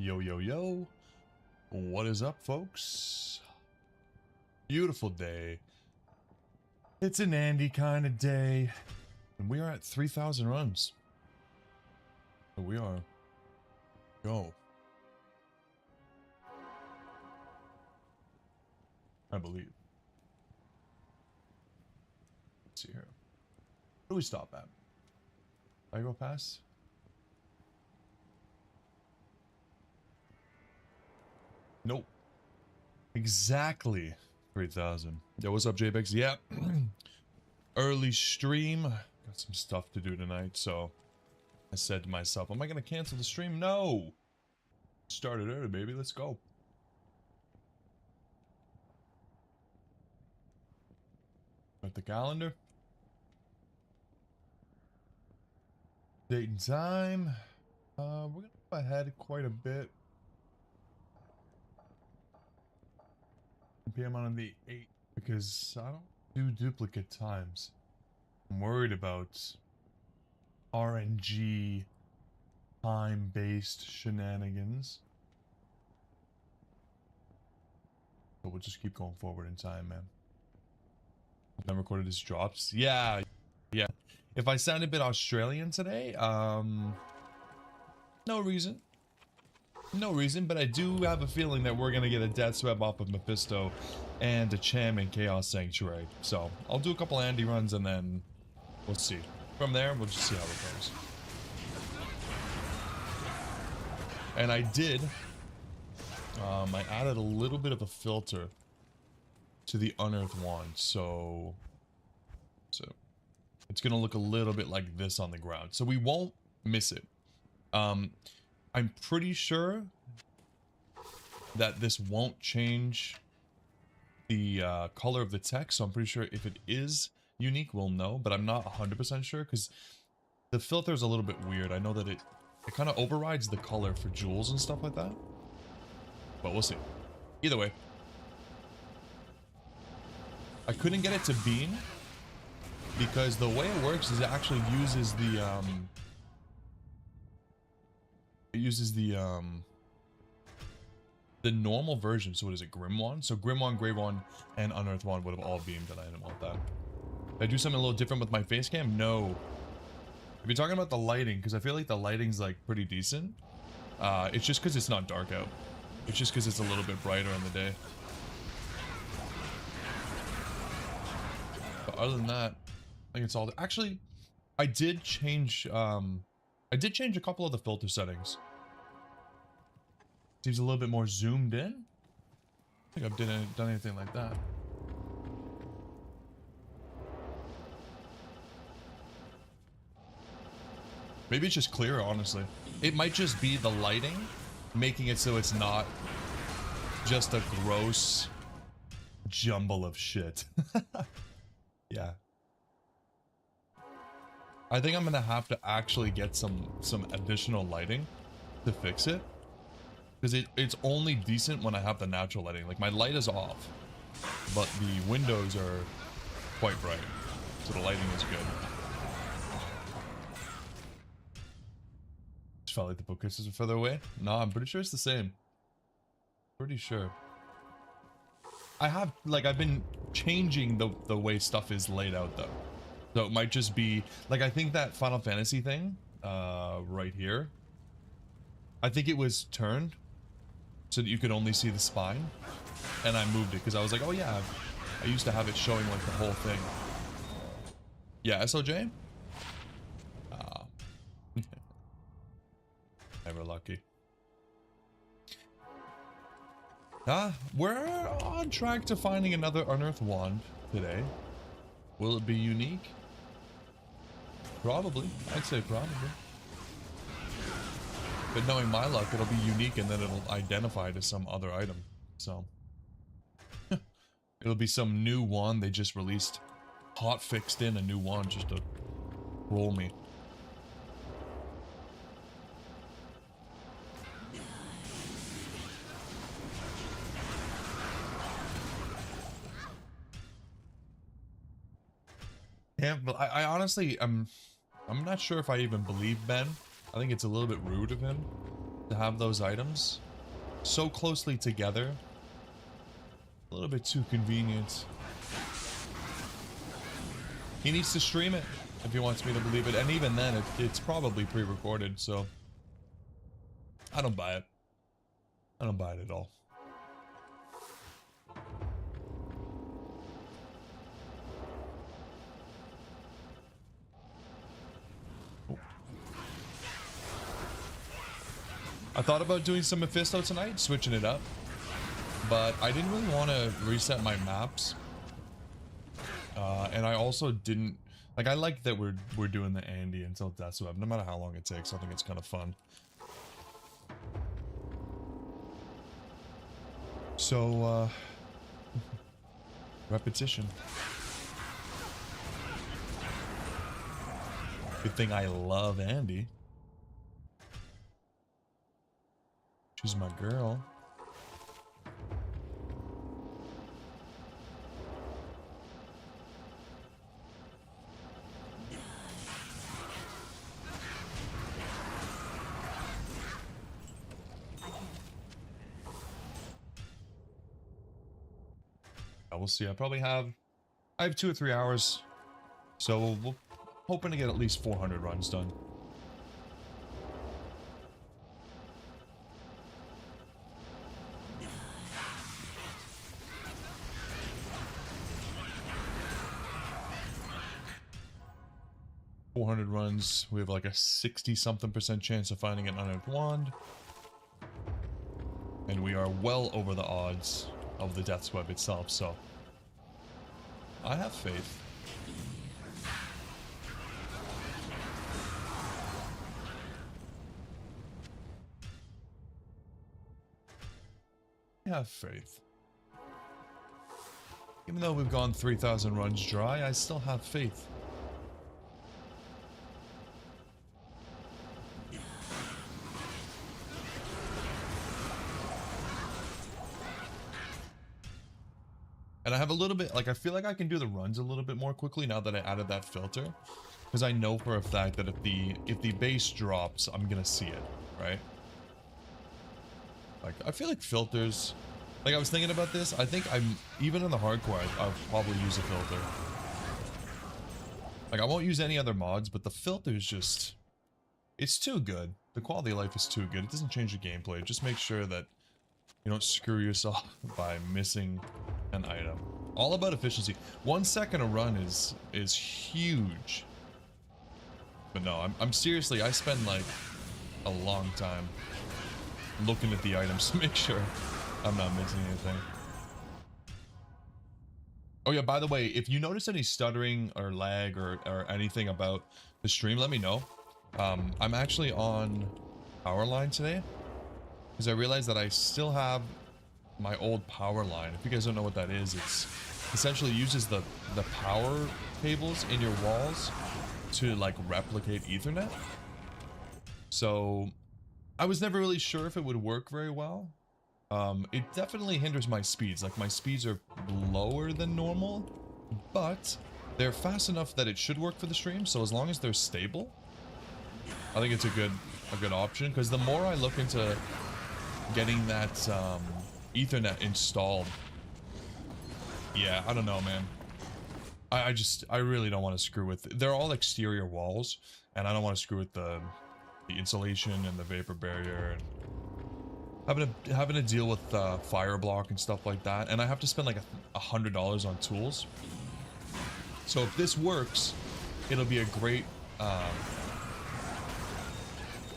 Yo, yo, yo. What is up, folks? Beautiful day. It's an Andy kind of day. And we are at 3,000 runs. So we are. Go. I believe. Let's see here. Where do we stop at? I go past? Nope. Exactly 3,000. Yo, what's up, JBX? Yeah. Early stream. Got some stuff to do tonight, so I said to myself, am I going to cancel the stream? No! Started early, baby. Let's go. Got the calendar. Date and time. We're going to go ahead quite a bit. PM on the 8th because I don't do duplicate times. I'm worried about RNG time-based shenanigans. But we'll just keep going forward in time, man. Then recorded his drops. Yeah. If I sound a bit Australian today, no reason. No reason, but I do have a feeling that we're gonna get a death sweep off of Mephisto and a Cham in Chaos Sanctuary. So I'll do a couple Andy runs and then we'll see. From there, we'll just see how it goes. And I did. I added a little bit of a filter to the Unearthed Wand, so it's gonna look a little bit like this on the ground, so we won't miss it. I'm pretty sure that this won't change the color of the text, so I'm pretty sure if it is unique, we'll know, but I'm not 100% sure, because the filter is a little bit weird. I know that it kind of overrides the color for jewels and stuff like that, but we'll see. Either way. I couldn't get it to beam, because the way it works is it actually uses the, the normal version. So what is it, Grim Wand? So Grim Wand, Grey Wand, and Unearthed Wand would have all beamed, and I didn't want that. Did I do something a little different with my face cam? No. If you're talking about the lighting, because I feel like the lighting's like pretty decent, it's just because it's not dark out. It's just because it's a little bit brighter in the day. But other than that, I think it's all. Actually, I did change a couple of the filter settings. Seems a little bit more zoomed in. I think I've done anything like that. Maybe it's just clearer, honestly. It might just be the lighting making it so it's not just a gross jumble of shit. Yeah. I think I'm gonna have to actually get some additional lighting to fix it, because it's only decent when I have the natural lighting. Like, my light is off, but the windows are quite bright, so the lighting is good. Just felt like the bookcases are further away. No, I'm pretty sure it's the same. Pretty sure. I've been changing the way stuff is laid out, though. So it might just be, like, I think that Final Fantasy thing, right here, I think it was turned so that you could only see the spine, and I moved it, because I was like, oh yeah, I used to have it showing, like, the whole thing. Yeah, SOJ? Never lucky. We're on track to finding another Unearthed Wand today. Will it be unique? Probably. I'd say probably. But knowing my luck, it'll be unique and then it'll identify to some other item. So it'll be some new wand they just released. Hot fixed in a new wand just to roll me. Yeah, but I honestly, I'm not sure if I even believe Ben. I think it's a little bit rude of him to have those items so closely together. A little bit too convenient. He needs to stream it if he wants me to believe it, and even then, it's probably pre-recorded, so I don't buy it. I don't buy it at all. I thought about doing some Mephisto tonight, switching it up, but I didn't really want to reset my maps, and I also didn't like. I like that we're doing the Andy until Death's Web, no matter how long it takes. I think it's kind of fun. So repetition. Good thing I love Andy. She's my girl. We'll see. I have 2 or 3 hours, so we're hoping to get at least 400 runs done. Runs, we have like a 60-something% chance of finding an unearthed wand, and we are well over the odds of the Death's Web itself, so I have faith. I have faith. Even though we've gone 3,000 runs dry, I still have faith. And I have a little bit, like, I feel like I can do the runs a little bit more quickly now that I added that filter. Because I know for a fact that if the base drops, I'm gonna see it, right? Like, I feel like filters, like I was thinking about this, I think even in the hardcore, I'll probably use a filter. Like, I won't use any other mods, but the filter is just, it's too good. The quality of life is too good. It doesn't change the gameplay. Just make sure that you don't screw yourself by missing an item. All about efficiency. 1 second a run is huge. But no, I'm seriously, I spend like a long time looking at the items to make sure I'm not missing anything. Oh yeah, by the way, if you notice any stuttering or lag or anything about the stream, let me know. I'm actually on power line today because I realized that I still have my old power line. If you guys don't know what that is, it's essentially uses the power cables in your walls to like replicate Ethernet. So I was never really sure if it would work very well. It definitely hinders my speeds. Like, my speeds are lower than normal, but they're fast enough that it should work for the stream. So as long as they're stable, I think it's a good option. Because the more I look into getting that Ethernet installed, yeah, I don't know, man. I really don't want to screw with. They're all exterior walls, and I don't want to screw with the insulation and the vapor barrier and having to deal with fire block and stuff like that. And I have to spend like $100 on tools. So if this works, it'll be a great what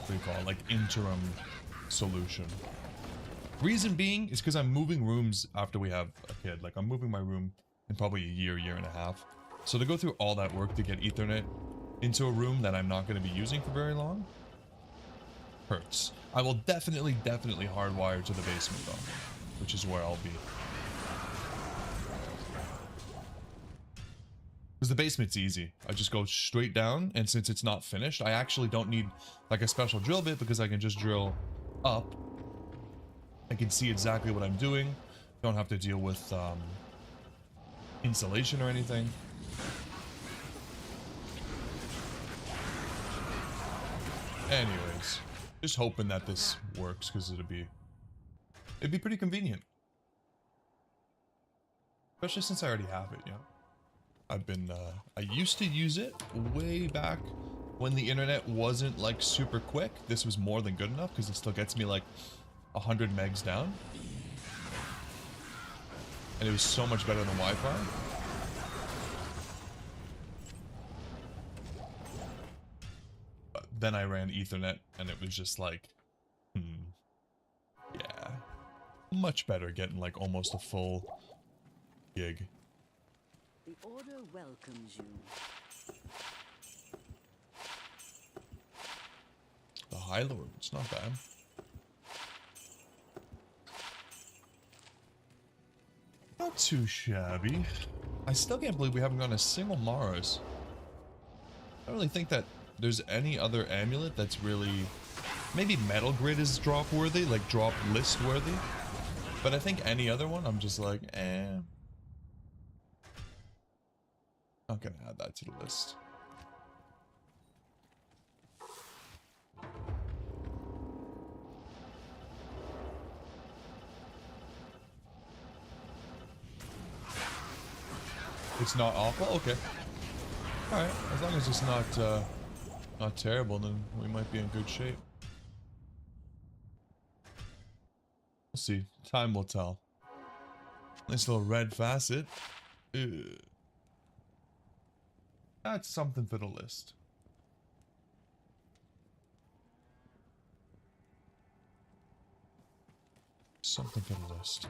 do you call it, like interim solution. Reason being is because I'm moving rooms after we have a kid. Like, I'm moving my room in probably a year and a half. So to go through all that work to get Ethernet into a room that I'm not going to be using for very long hurts. I will definitely hardwire to the basement though, which is where I'll be. Because the basement's easy. I just go straight down, and since it's not finished, I actually don't need like a special drill bit because I can just drill up. I can see exactly what I'm doing. Don't have to deal with insulation or anything. Anyways, Just hoping that this works, because it'd be pretty convenient. Especially since I already have it, you know. I've been, I used to use it way back when the internet wasn't, like, super quick. This was more than good enough, because it still gets me, like, 100 megs down. And it was so much better than Wi-Fi. But then I ran Ethernet, and it was just like, yeah. Much better getting, like, almost a full gig. The order welcomes you. The High Lord, it's not bad. Not too shabby. I still can't believe we haven't gotten a single Mars. I don't really think that there's any other amulet that's really... Maybe Metal Grid is drop worthy, like drop list worthy. But I think any other one, I'm just like, eh. Not gonna add that to the list. It's not awful? Okay. Alright, as long as it's not terrible, then we might be in good shape. We'll see. Time will tell. Nice little red facet. Ugh. That's something for the list. Something for the list.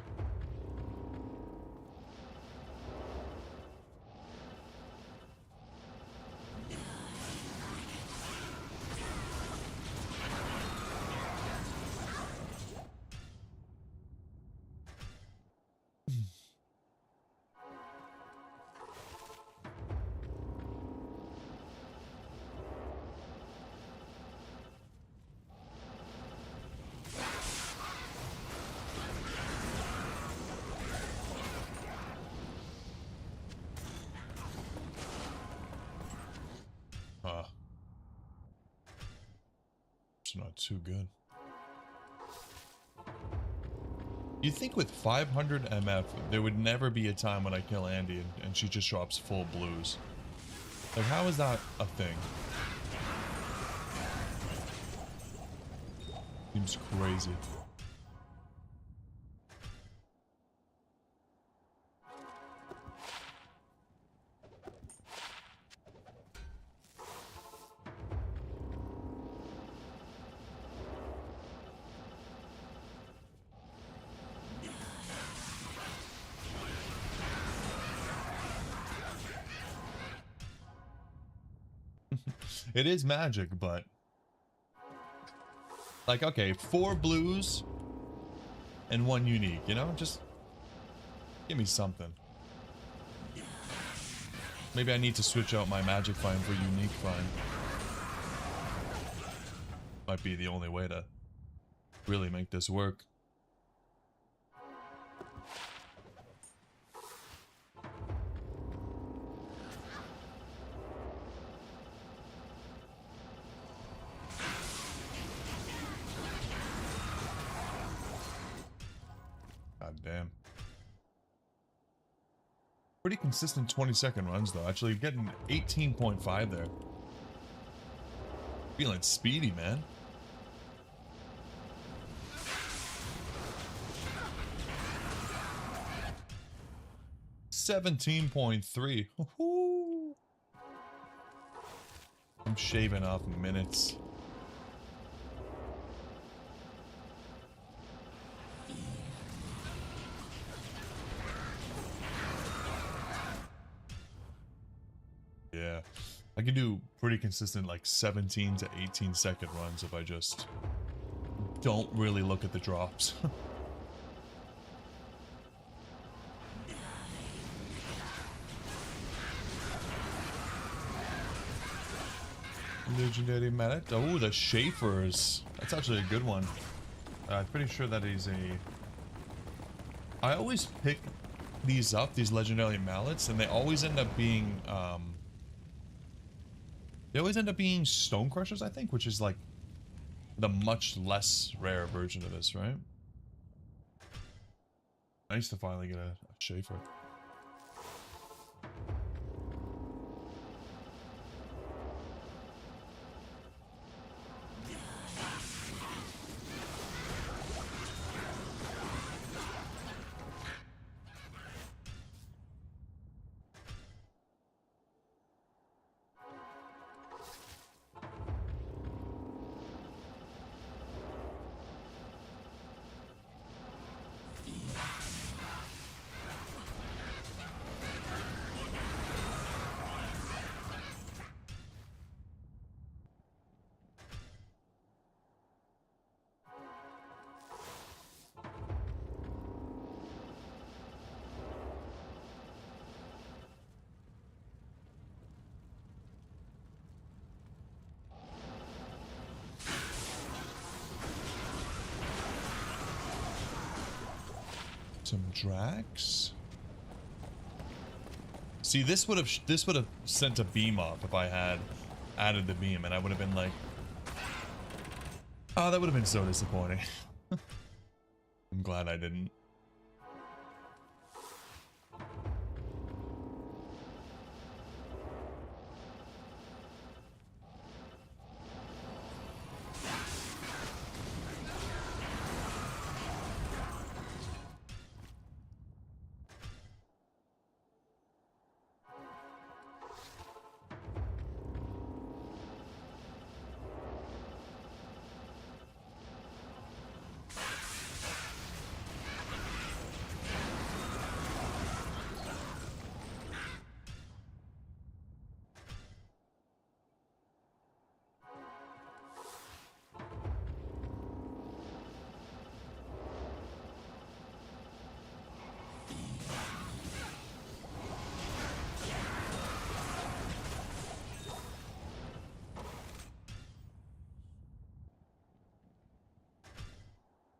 It's not too good. You'd think with 500 MF, there would never be a time when I kill Andy and she just drops full blues. Like, how is that a thing? Seems crazy. It is magic, but... Like, okay, 4 blues and 1 unique, you know? Just give me something. Maybe I need to switch out my magic find for unique find. Might be the only way to really make this work. God damn. Pretty consistent 20-second runs though. Actually getting 18.5 there. Feeling speedy, man. $17.3. I'm shaving off minutes. Yeah, I can do pretty consistent like 17 to 18 second runs if I just don't really look at the drops. Legendary mallet. Oh, the Schaefer's. That's actually a good one. I'm pretty sure that is a... I always pick these up, these legendary mallets, and they always end up being, They always end up being Stone Crushers, I think, which is like the much less rare version of this, right? Nice to finally get a Schaefer. Some Drax. See, this would have sent a beam off if I had added the beam, and I would have been like, oh, that would have been so disappointing. I'm glad I didn't.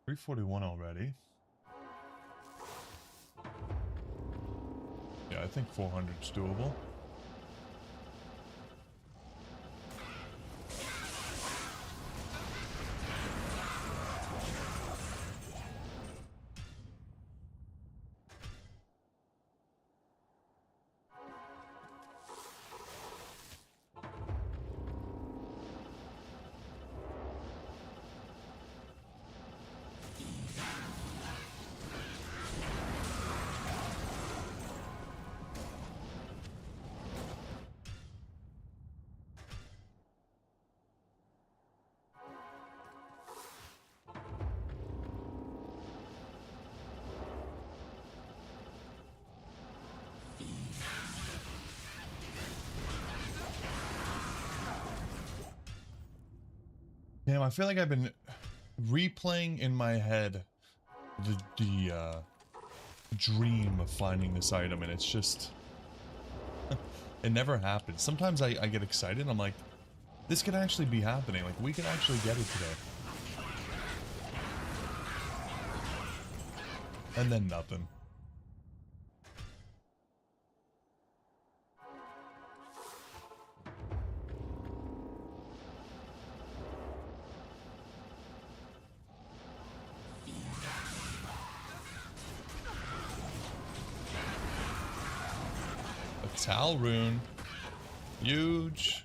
$341 already. Yeah, I think 400's doable. Damn, I feel like I've been replaying in my head the dream of finding this item, and it's just it never happens. Sometimes I get excited and I'm like, this could actually be happening, like we could actually get it today. And then nothing. Tal rune. Huge.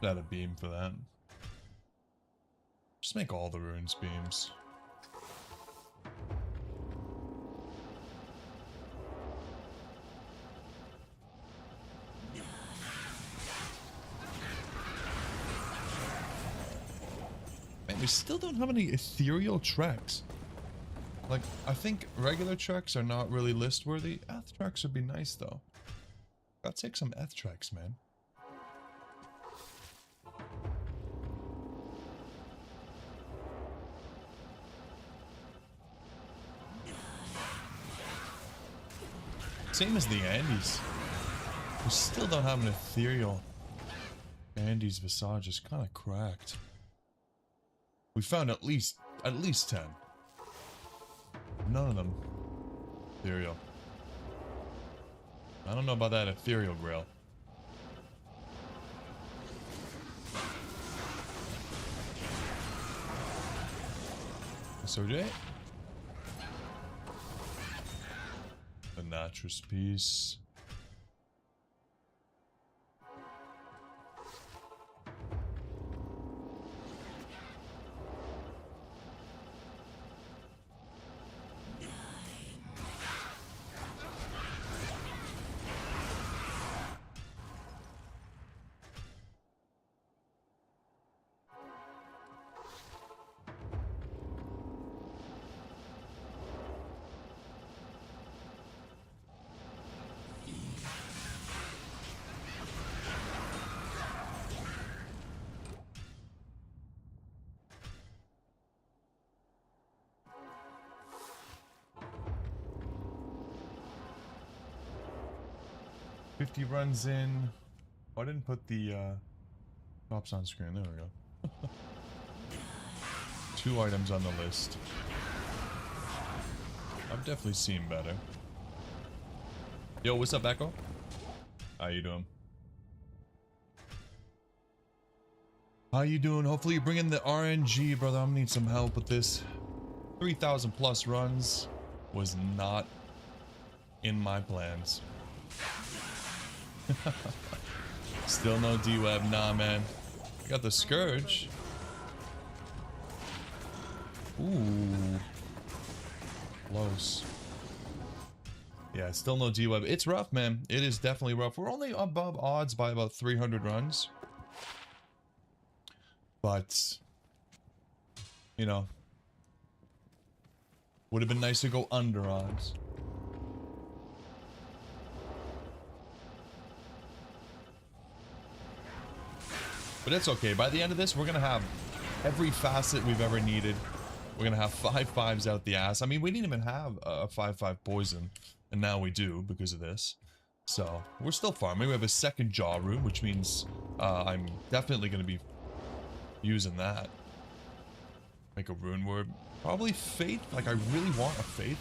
Got a beam for that. Just make all the runes beams. Man, we still don't have any ethereal treks. Like, I think regular treks are not really list worthy. Eth treks would be nice though. Gotta take some Eth treks, man. Same as the Andes. We still don't have an ethereal. Andes Visage is kind of cracked. We found at least 10. None of them ethereal. I don't know about that ethereal grail. SOJ. The Natris piece. $50 runs in. Oh, I didn't put the props on screen. There we go. 2 items on the list. I've definitely seen better. Yo, what's up, Echo? How you doing? How you doing? Hopefully you bring in the RNG, brother. I'm gonna need some help with this. 3,000 plus runs was not in my plans. Still no D-Web. Nah, man. I got the Scourge. Ooh. Close. Yeah, still no D-Web. It's rough, man. It is definitely rough. We're only above odds by about 300 runs. But, you know, would have been nice to go under odds. But it's okay. By the end of this, we're going to have every facet we've ever needed. We're going to have 5 5s out the ass. I mean, we didn't even have a 5/5 poison. And now we do because of this. So, we're still farming. We have a second jaw rune, which means I'm definitely going to be using that. Make a rune word. Probably Faith. Like, I really want a Faith.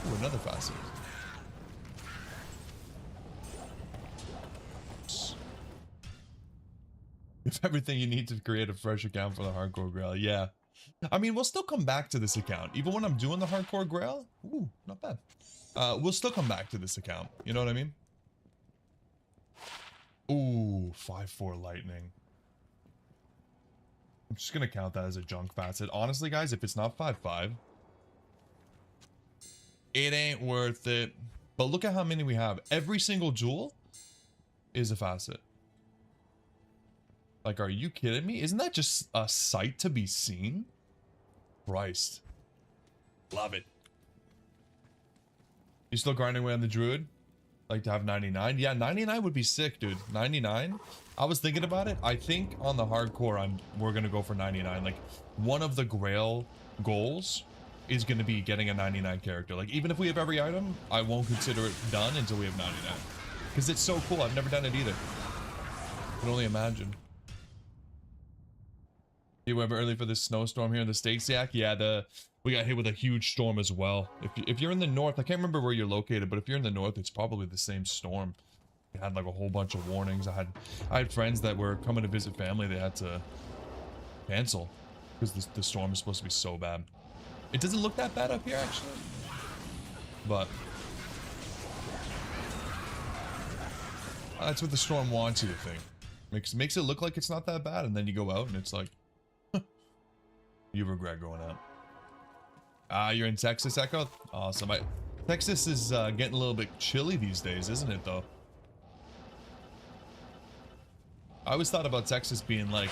Ooh, another facet. If everything you need to create a fresh account for the Hardcore Grail. Yeah. I mean, we'll still come back to this account. Even when I'm doing the Hardcore Grail. Ooh, not bad. We'll still come back to this account. You know what I mean? Ooh, 5/4 lightning. I'm just gonna count that as a junk facet. Honestly, guys, if it's not 5/5, it ain't worth it. But look at how many we have. Every single jewel is a facet. Like, are you kidding me? Isn't that just a sight to be seen? Christ. Love it. You still grinding away on the druid? Like to have 99? Yeah, 99 would be sick, dude. 99? I was thinking about it. I think on the hardcore, we're gonna go for 99. Like, one of the Grail goals is gonna be getting a 99 character. Like, even if we have every item, I won't consider it done until we have 99. Because it's so cool. I've never done it either. I can only imagine. You went early for this snowstorm here in the States, Yak? Yeah, we got hit with a huge storm as well. If you're in the north, I can't remember where you're located, but if you're in the north, it's probably the same storm. We had like a whole bunch of warnings. I had friends that were coming to visit family. They had to cancel because the storm is supposed to be so bad. It doesn't look that bad up here, actually, but that's what the storm wants you to think. Makes it look like it's not that bad, and then you go out and it's like, you regret going out. You're in Texas, Echo? Awesome. Texas is getting a little bit chilly these days, isn't it, though? I always thought about Texas being, like,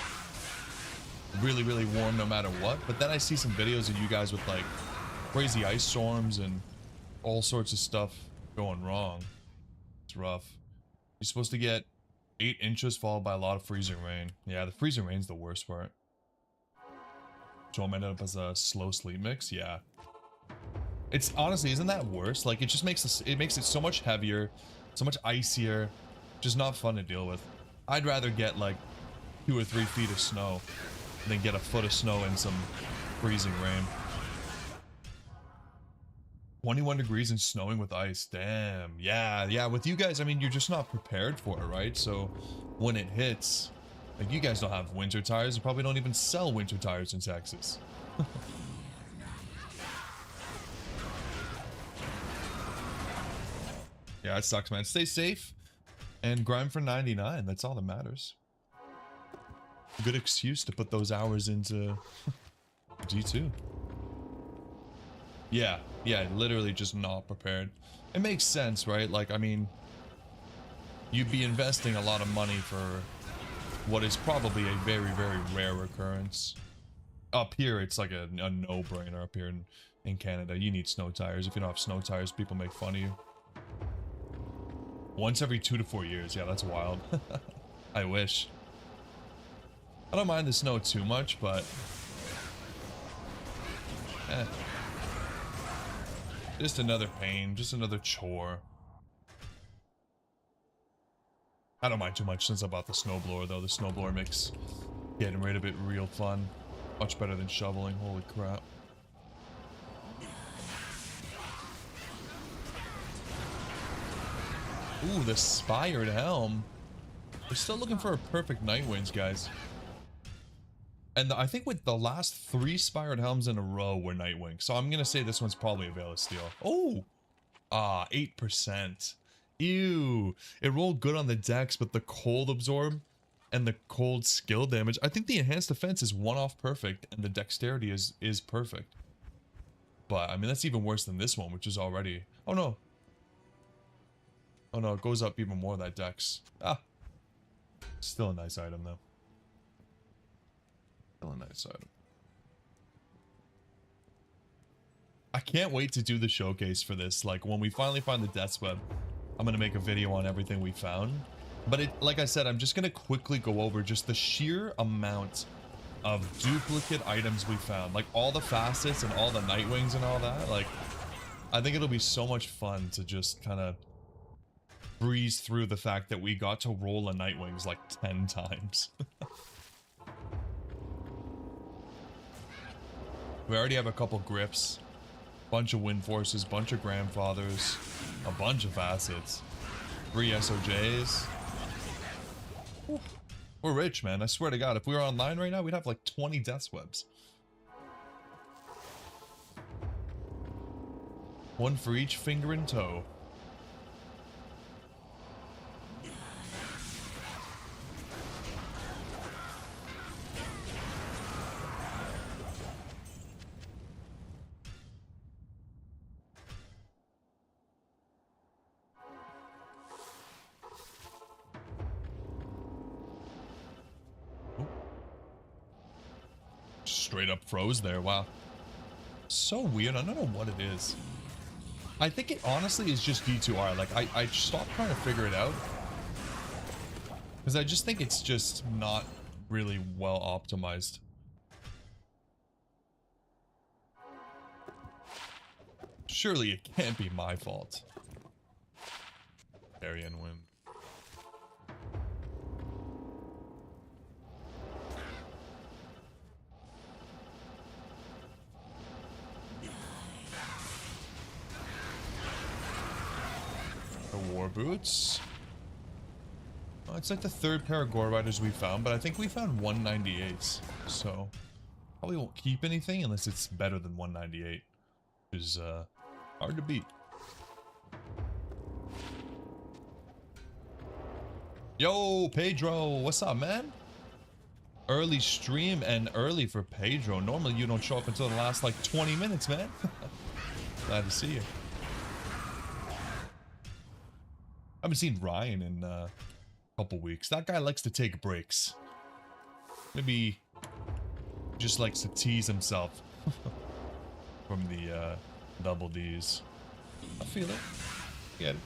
really, really warm no matter what, but then I see some videos of you guys with, like, crazy ice storms and all sorts of stuff going wrong. It's rough. You're supposed to get 8 inches followed by a lot of freezing rain. Yeah, the freezing rain's the worst part. So I'm ended up as a slow sleep mix. Yeah, it's honestly, isn't that worse? Like, it just makes it so much heavier, so much icier, just not fun to deal with. I'd rather get like 2 or 3 feet of snow than get a foot of snow and some freezing rain. 21 degrees and snowing with ice. Damn. Yeah, with you guys, I mean, you're just not prepared for it, right? So when it hits, Like, you guys don't have winter tires. You probably don't even sell winter tires in Texas. Yeah, it sucks, man. Stay safe and grind for 99. That's all that matters. Good excuse to put those hours into G2. Yeah, literally just not prepared. It makes sense, right? Like, I mean, you'd be investing a lot of money for what is probably a very, very rare occurrence. Up here, it's like a no-brainer up here in Canada. You need snow tires. If you don't have snow tires, people make fun of you. Once every 2 to 4 years. Yeah, that's wild. I wish. I don't mind the snow too much, but... just another pain. Just another chore. I don't mind too much since I bought the snowblower, though. The snowblower makes getting rid of it real fun. Much better than shoveling. Holy crap. Ooh, the spired helm. We're still looking for a perfect night winds, guys. And I think with the last 3 spired helms in a row were Nightwing. So I'm going to say this one's probably a Veil of Steel. Oh! 8%. Ew. It rolled good on the dex, but the cold absorb and the cold skill damage. I think the enhanced defense is 1-off perfect and the dexterity is perfect. But, I mean, that's even worse than this one, which is already... Oh, no. Oh, no, it goes up even more, that dex. Still a nice item, though. Still a nice item. I can't wait to do the showcase for this. Like, when we finally find the Death's Web, I'm going to make a video on everything we found. But like I said, I'm just going to quickly go over just the sheer amount of duplicate items we found. Like, all the facets and all the Nightwings and all that. Like, I think it'll be so much fun to just kind of breeze through the fact that we got to roll a Nightwings like 10 times. We already have a couple grips, bunch of wind forces, bunch of grandfathers, a bunch of facets, 3 SOJs. Ooh, we're rich, man. I swear to God, if we were online right now, we'd have like 20 Death's Webs. One for each finger and toe. Straight up froze there. Wow. So weird. I don't know what it is. I think it honestly is just D2R. Like, I stopped trying to figure it out. Because I just think it's just not really well optimized. Surely it can't be my fault. Arian win. War boots. Oh, it's like the 3rd pair of Gore Riders we found, but I think we found 198s, so probably won't keep anything unless it's better than 198, which is hard to beat. Yo, Pedro, what's up, man? Early stream and early for Pedro. Normally you don't show up until the last like 20 minutes, man. Glad to see you. I haven't seen Ryan in a couple weeks. That guy likes to take breaks. Maybe just likes to tease himself from the double Ds. I feel it. Get it.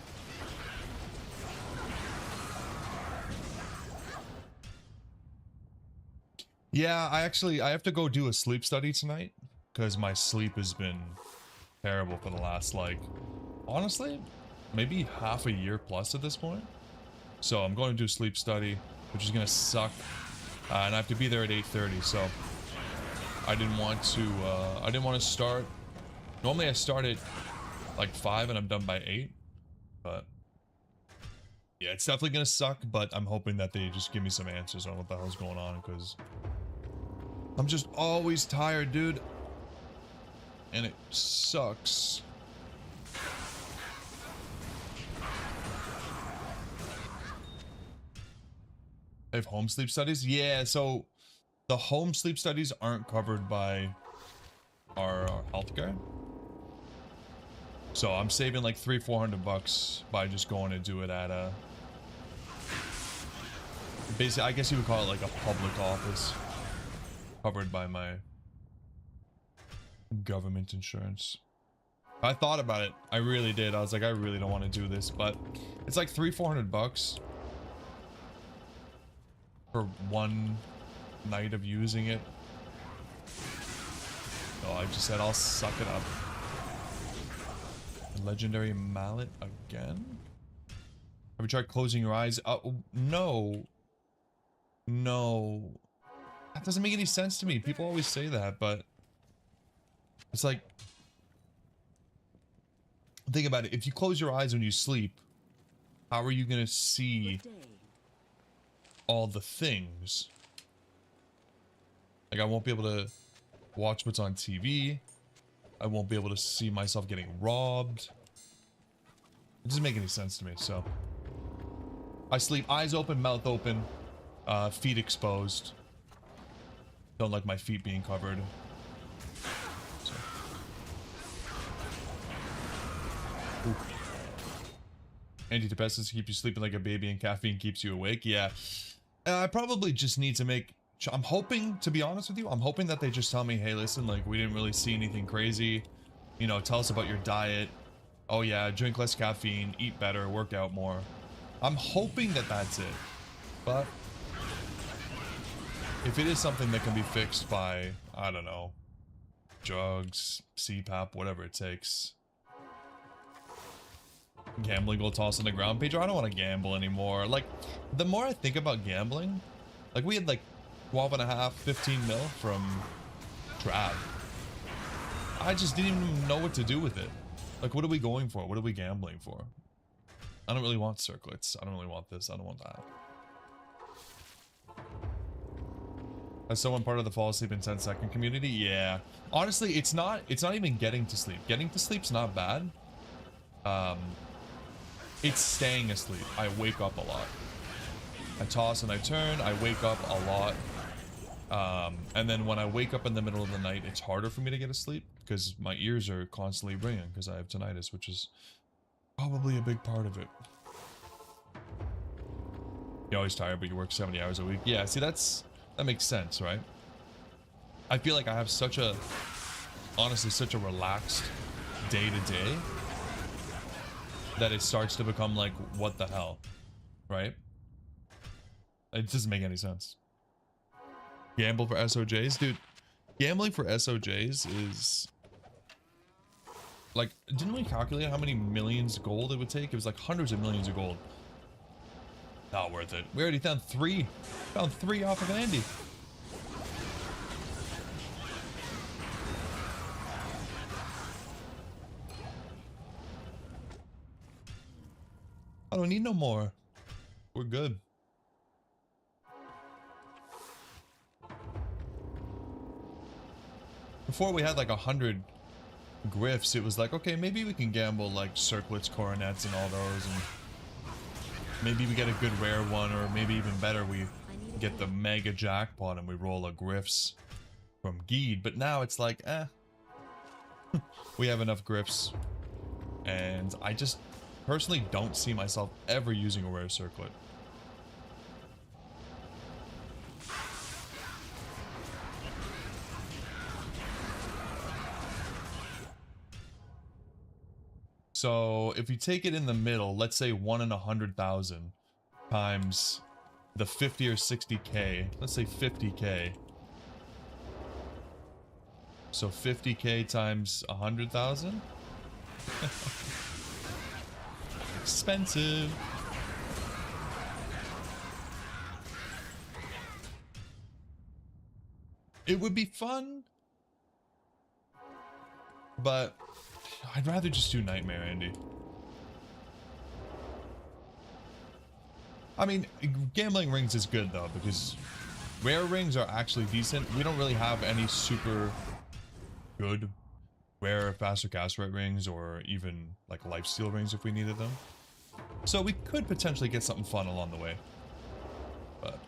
Yeah, I have to go do a sleep study tonight because my sleep has been terrible for the last, like, honestly, maybe half a year plus at this point. So I'm going to do a sleep study, which is going to suck. And I have to be there at 8:30, so I didn't want to start. Normally I start at like 5 and I'm done by 8. But Yeah, it's definitely gonna suck, but I'm hoping that they just give me some answers on what the hell's going on, because I'm just always tired, dude. And it sucks. They have home sleep studies? Yeah, so the home sleep studies aren't covered by our healthcare. So I'm saving like $300-400 by just going to do it at a... Basically, I guess you would call it like a public office. Covered by my government insurance. I thought about it. I really did. I was like, I really don't want to do this, but it's like $300-400 for one night of using it. So I just said, I'll suck it up. Legendary mallet again? Have you tried closing your eyes? No. No. That doesn't make any sense to me. People always say that, but it's like, think about it. If you close your eyes when you sleep, how are you going to see all the things? Like, I won't be able to watch what's on TV. I won't be able to see myself getting robbed. It doesn't make any sense to me, so. I sleep eyes open, mouth open, feet exposed. Don't like my feet being covered. So. Antidepressants keep you sleeping like a baby and caffeine keeps you awake. Yeah. I probably just need to make... I'm hoping, to be honest with you, I'm hoping that they just tell me, hey, listen, like, we didn't really see anything crazy. You know, tell us about your diet. Oh, yeah, drink less caffeine, eat better, work out more. I'm hoping that that's it. But if it is something that can be fixed by, I don't know, drugs, CPAP, whatever it takes. Gambling will toss on the ground. Pedro, I don't want to gamble anymore. Like, the more I think about gambling, like, we had, like, 12.5, 15 mil from Trav. I just didn't even know what to do with it. Like, what are we going for? What are we gambling for? I don't really want circlets. I don't really want this. I don't want that. As someone part of the fall asleep in 10-second community? Yeah. Honestly, it's not even getting to sleep. Getting to sleep's not bad. It's staying asleep. I wake up a lot. I toss and I turn. I wake up a lot. And then when I wake up in the middle of the night, it's harder for me to get to sleep because my ears are constantly ringing because I have tinnitus, which is probably a big part of it. You're always tired, but you work 70 hours a week. Yeah, see, that makes sense, right? I feel like I have honestly, such a relaxed day to day that it starts to become like, what the hell, right? It doesn't make any sense. Gamble for SOJs? Dude, gambling for SOJs is... Like, didn't we calculate how many millions of gold it would take? It was like hundreds of millions of gold. Not worth it. We already found 3. Found 3 off of Andy. I don't need no more. We're good. Before we had like 100 griffs, it was like, okay, maybe we can gamble like circlets, coronets, and all those, and maybe we get a good rare one, or maybe even better, we get the mega jackpot and we roll a griffs from Geed. But now it's like, we have enough griffs, and I just personally don't see myself ever using a rare circlet. So if you take it in the middle, let's say 1 in 100,000 times the 50 or 60k, let's say 50k. So 50k times 100,000? Expensive. It would be fun, but I'd rather just do Nightmare, Andy. I mean, gambling rings is good though, because rare rings are actually decent. We don't really have any super good rare faster cast rate rings, or even like lifesteal rings if we needed them. So we could potentially get something fun along the way. But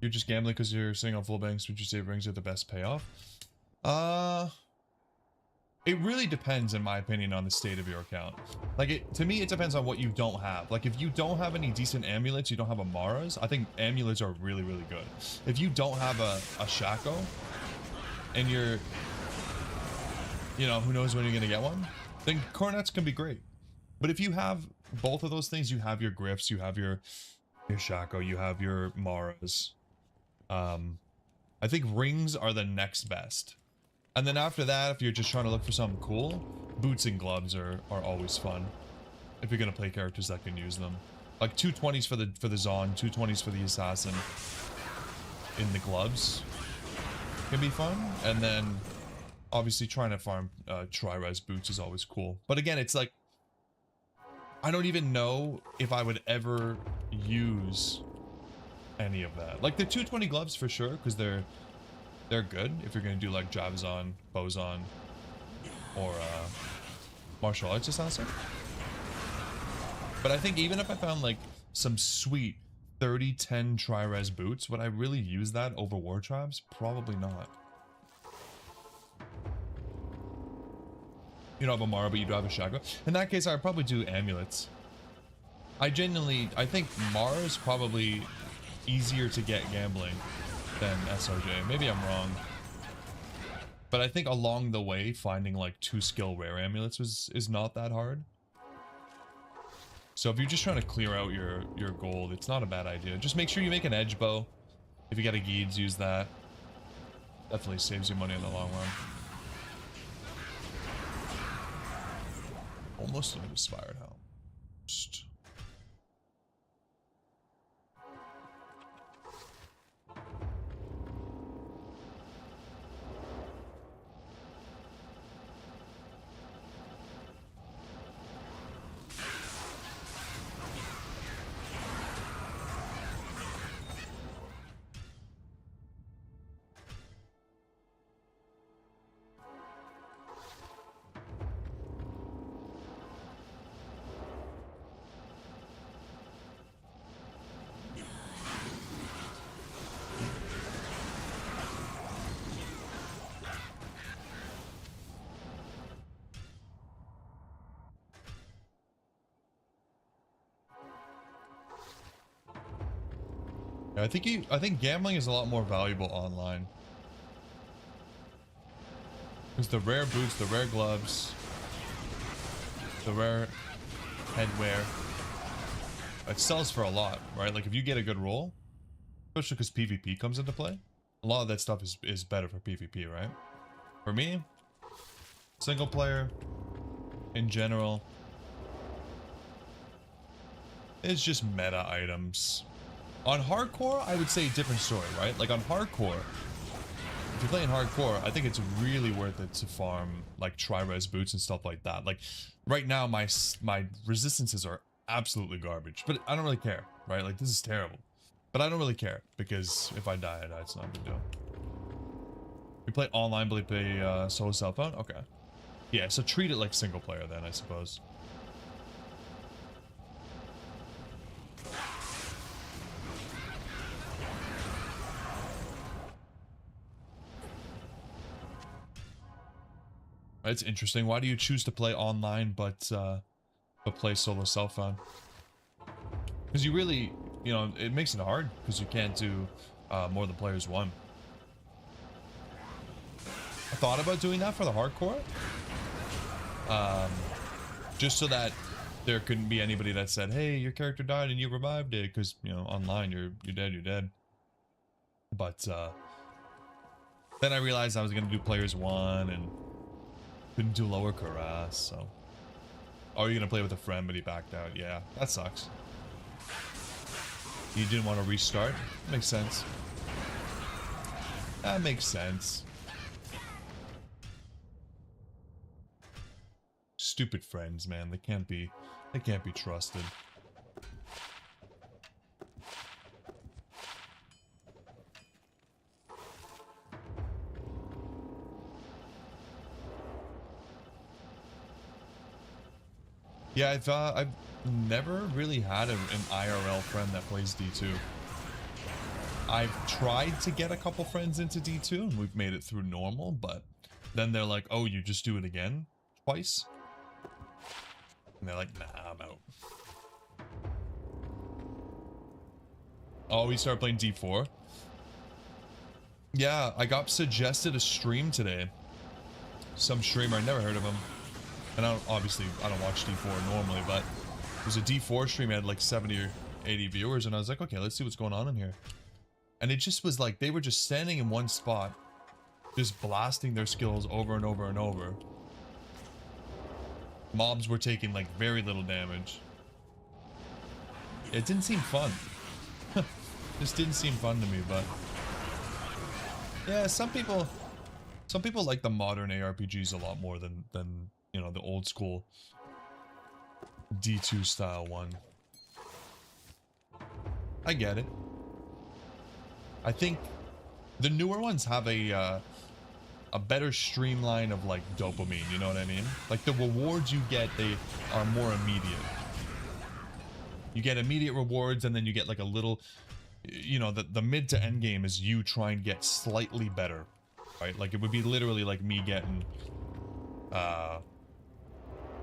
you're just gambling because you're sitting on full banks. Would you say rings are the best payoff? It really depends, in my opinion, on the state of your account. Like, to me, it depends on what you don't have. Like, if you don't have any decent amulets, you don't have a Maras, I think amulets are really, really good. If you don't have a Shaco, and you're, you know, who knows when you're going to get one, then Cornets can be great. But if you have both of those things, you have your Griffs, you have your Shaco, you have your Maras. I think rings are the next best. And then after that, if you're just trying to look for something cool, boots and gloves are always fun. If you're gonna play characters that can use them. Like 220s for the Zon, 220s for the Assassin in the gloves can be fun. And then obviously trying to farm tri-res boots is always cool. But again, it's like, I don't even know if I would ever use any of that. Like the 220 gloves for sure, because they're good if you're gonna do like Javazon, Bozon, or martial arts assassin. But I think even if I found like some sweet 30-10 tri-res boots, would I really use that over war traps? Probably not. You don't have a Mara, but you do have a Shaco. In that case, I'd probably do amulets. I think Mara is probably easier to get gambling than SRJ. Maybe I'm wrong. But I think along the way, finding like 2 skill rare amulets is not that hard. So if you're just trying to clear out your gold, it's not a bad idea. Just make sure you make an edge bow. If you get a Geeds, use that. Definitely saves you money in the long run. Almost an inspired helm. Just... I think gambling is a lot more valuable online. Because the rare boots, the rare gloves, the rare headwear, it sells for a lot, right? Like if you get a good roll, especially because PvP comes into play, a lot of that stuff is better for PvP, right? For me, single player, in general, it's just meta items. On hardcore, I would say different story, right? Like on hardcore, if you're playing hardcore, I think it's really worth it to farm like tri-res boots and stuff like that. Like right now, my resistances are absolutely garbage, but I don't really care, right? Like this is terrible, but I don't really care because if I die, I die. It's not a big deal. You play online, but you play solo cell phone? Okay. Yeah, so treat it like single player then, I suppose. It's interesting. Why do you choose to play online but play solo cell phone? Because you really, you know, it makes it hard because you can't do more than players one. I thought about doing that for the hardcore, just so that there couldn't be anybody that said, "Hey, your character died and you revived it," because you know online you're dead. But then I realized I was gonna do players one and couldn't do lower Karas, so. Oh, you're gonna play with a friend, but he backed out. Yeah, that sucks. You didn't want to restart? Makes sense. That makes sense. Stupid friends, man. They can't be trusted. Yeah, I've never really had an IRL friend that plays D2. I've tried to get a couple friends into D2 and we've made it through normal, but then they're like, "Oh, you just do it again twice?" And they're like, "Nah, I'm out." Oh, we started playing D4. Yeah, I got suggested a stream today. Some streamer, I never heard of him. And obviously, I don't watch D4 normally, but it was a D4 stream. It had like 70 or 80 viewers, and I was like, okay, let's see what's going on in here. And it just was like, they were just standing in one spot, just blasting their skills over and over and over. Mobs were taking like very little damage. It didn't seem fun. Just didn't seem fun to me, but yeah, some people like the modern ARPGs a lot more than you know, the old school D2 style one. I get it. I think the newer ones have a better streamline of like dopamine, you know what I mean? Like the rewards you get, they are more immediate. You get immediate rewards, and then you get like a little, you know, the mid to end game is you trying to get slightly better, right? Like it would be literally like me getting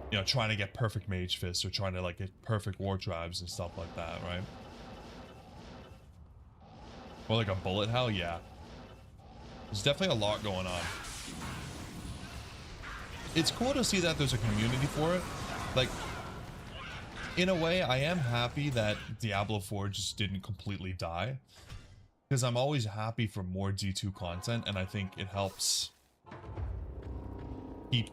you know, trying to get perfect mage fists or trying to like get perfect war tribes and stuff like that, right? Or like a bullet hell, yeah. There's definitely a lot going on. It's cool to see that there's a community for it. Like, in a way, I am happy that Diablo 4 just didn't completely die, because I'm always happy for more D2 content, and I think it helps keep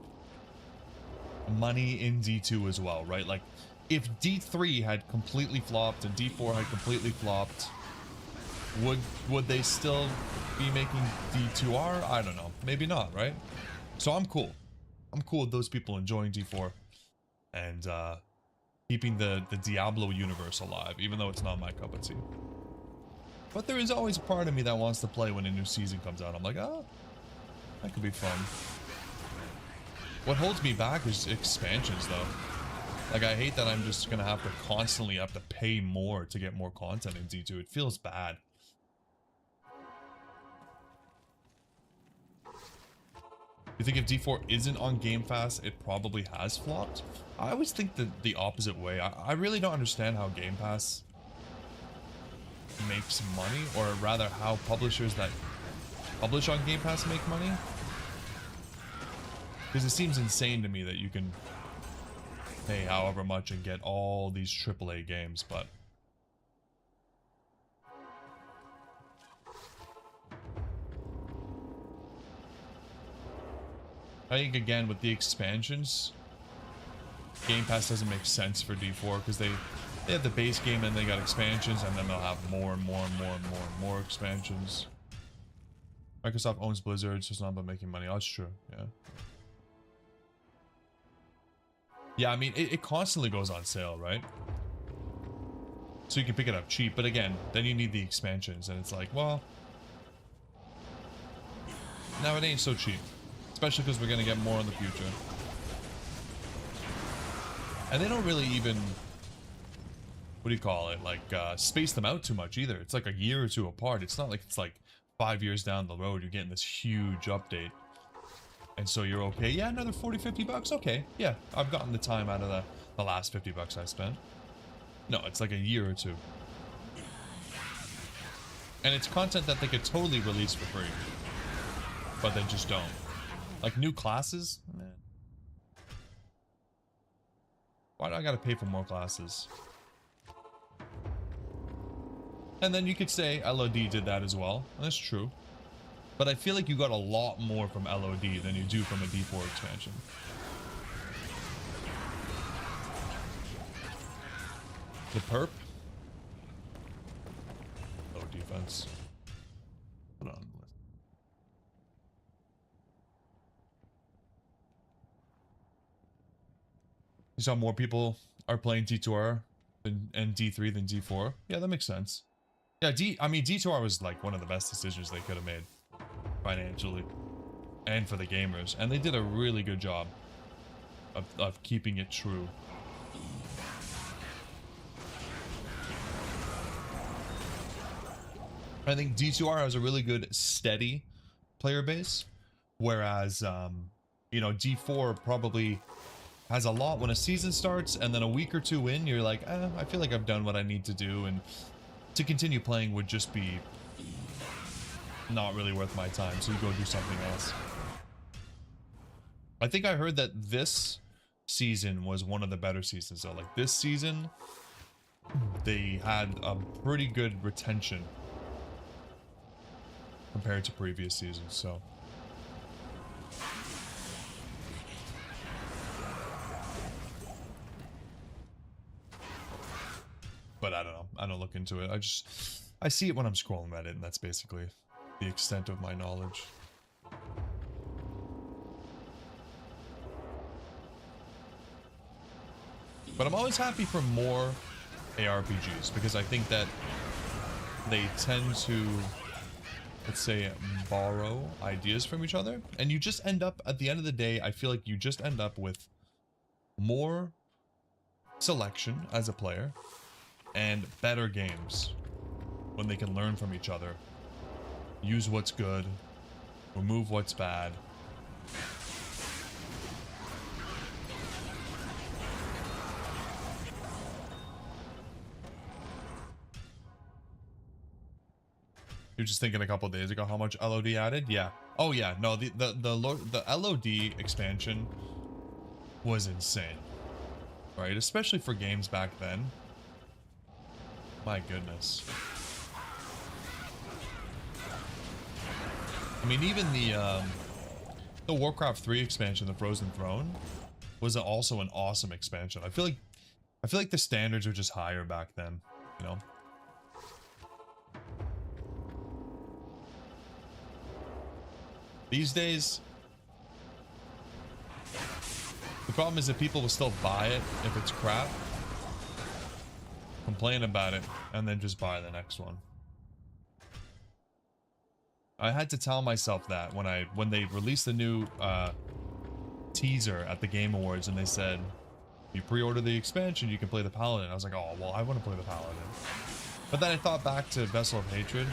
money in D2 as well, right? Like, if D3 had completely flopped and D4 had completely flopped, would they still be making D2R? I don't know. Maybe not, right? So I'm cool. I'm cool with those people enjoying D4 and keeping the Diablo universe alive, even though it's not my cup of tea. But there is always a part of me that wants to play when a new season comes out. I'm like, oh, that could be fun. What holds me back is expansions, though. Like, I hate that I'm just gonna have to constantly have to pay more to get more content in D2. It feels bad. You think if D4 isn't on Game Pass, it probably has flopped? I always think the opposite way. I really don't understand how Game Pass makes money, or rather how publishers that publish on Game Pass make money. Because it seems insane to me that you can pay however much and get all these AAA games, but I think, again, with the expansions, Game Pass doesn't make sense for D4, because they have the base game and they got expansions, and then they'll have more and more and more and more and more expansions. Microsoft owns Blizzard, so it's not about making money. Oh, that's true, yeah. Yeah, I mean, it constantly goes on sale, right? So you can pick it up cheap, but again, then you need the expansions, and it's like, well, now it ain't so cheap. Especially because we're going to get more in the future. And they don't really even, what do you call it, like, space them out too much either. It's like a year or two apart. It's not like it's like 5 years down the road you're getting this huge update. And so you're okay, yeah, another 40, 50 bucks, okay. Yeah, I've gotten the time out of the last 50 bucks I spent. No, it's like a year or two. And it's content that they could totally release for free. But they just don't. Like new classes? Man. Why do I gotta pay for more classes? And then you could say LOD did that as well. That's true. But I feel like you got a lot more from LOD than you do from a D4 expansion. The perp? Low defense. Hold on. You saw more people are playing D2R and D3 than D4. Yeah, that makes sense. Yeah, I mean, D2R was like one of the best decisions they could have made financially and for the gamers. And they did a really good job of keeping it true. I think D2R has a really good steady player base, whereas you know, D4 probably has a lot when a season starts, and then a week or two in, you're like, I feel like I've done what I need to do, and to continue playing would just be not really worth my time, so you go do something else. I think I heard that this season was one of the better seasons, though. Like, this season, they had a pretty good retention compared to previous seasons, so. But I don't know. I don't look into it. I see it when I'm scrolling Reddit, and that's basically the extent of my knowledge. But I'm always happy for more ARPGs, because I think that they tend to, let's say, borrow ideas from each other. And you just end up, at the end of the day, I feel like you just end up with more selection as a player and better games when they can learn from each other, use what's good, remove what's bad. You're just thinking a couple days ago how much LOD added? Yeah. Oh yeah, no, the LOD expansion was insane. Right? Especially for games back then. My goodness. I mean, even the Warcraft 3 expansion, the Frozen Throne, was also an awesome expansion. I feel like the standards were just higher back then, you know. These days, the problem is that people will still buy it if it's crap, complain about it, and then just buy the next one. I had to tell myself that when they released the new teaser at the Game Awards, and they said, if you pre-order the expansion, you can play the Paladin. I was like, oh, well, I want to play the Paladin. But then I thought back to Vessel of Hatred,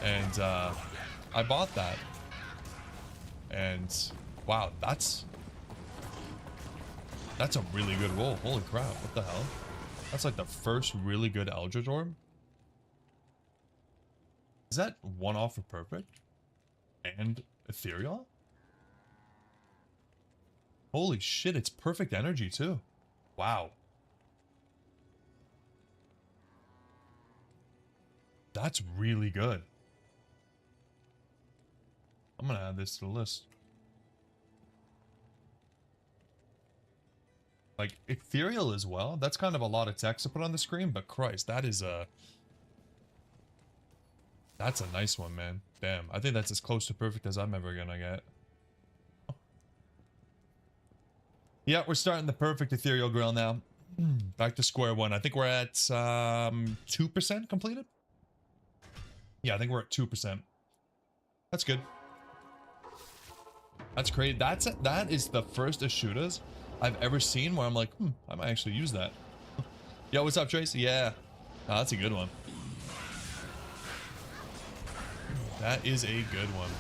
and I bought that. And wow, that's a really good roll. Holy crap, what the hell? That's like the first really good Eldritch Orb. Is that one off of Perfect? And Ethereal? Holy shit, it's Perfect Energy too. Wow. That's really good. I'm gonna add this to the list. Like, Ethereal as well. That's kind of a lot of text to put on the screen, but Christ, that's a nice one, man. Damn, I think that's as close to perfect as I'm ever gonna get. Yeah, we're starting the perfect Ethereal Grail now. Back to square one. I think we're at 2% completed. Yeah, I think we're at 2%. That's good. That's great. That is the first Ashudas I've ever seen where I'm like, I might actually use that. Yo, what's up, Trace? Yeah. Oh, that's a good one. That is a good one.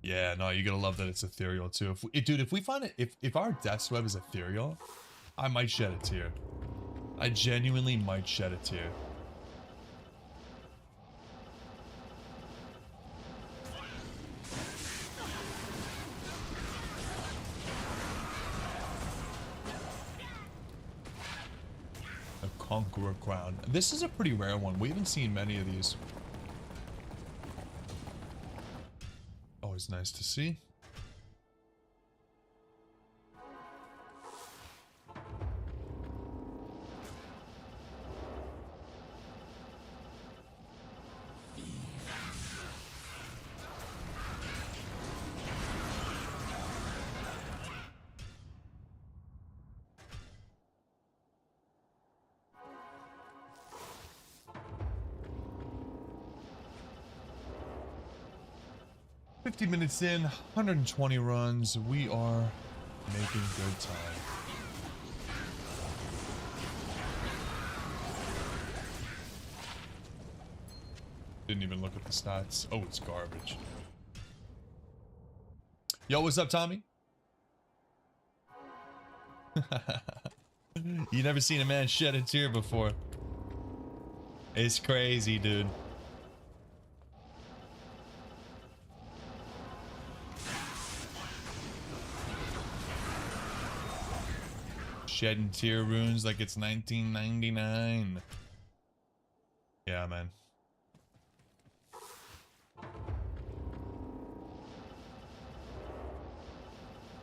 Yeah, no, you're gonna love that it's ethereal too. Dude, if we find it, if our death web is ethereal, I might shed a tear. I genuinely might shed a tear. A Conqueror Crown. This is a pretty rare one. We haven't seen many of these. Always nice to see. 50 minutes in, 120 runs. We are making good time. Didn't even look at the stats. Oh, it's garbage. Yo, what's up, Tommy? You never seen a man shed a tear before. It's crazy, dude. Shedding tear runes like it's 1999. Yeah, man.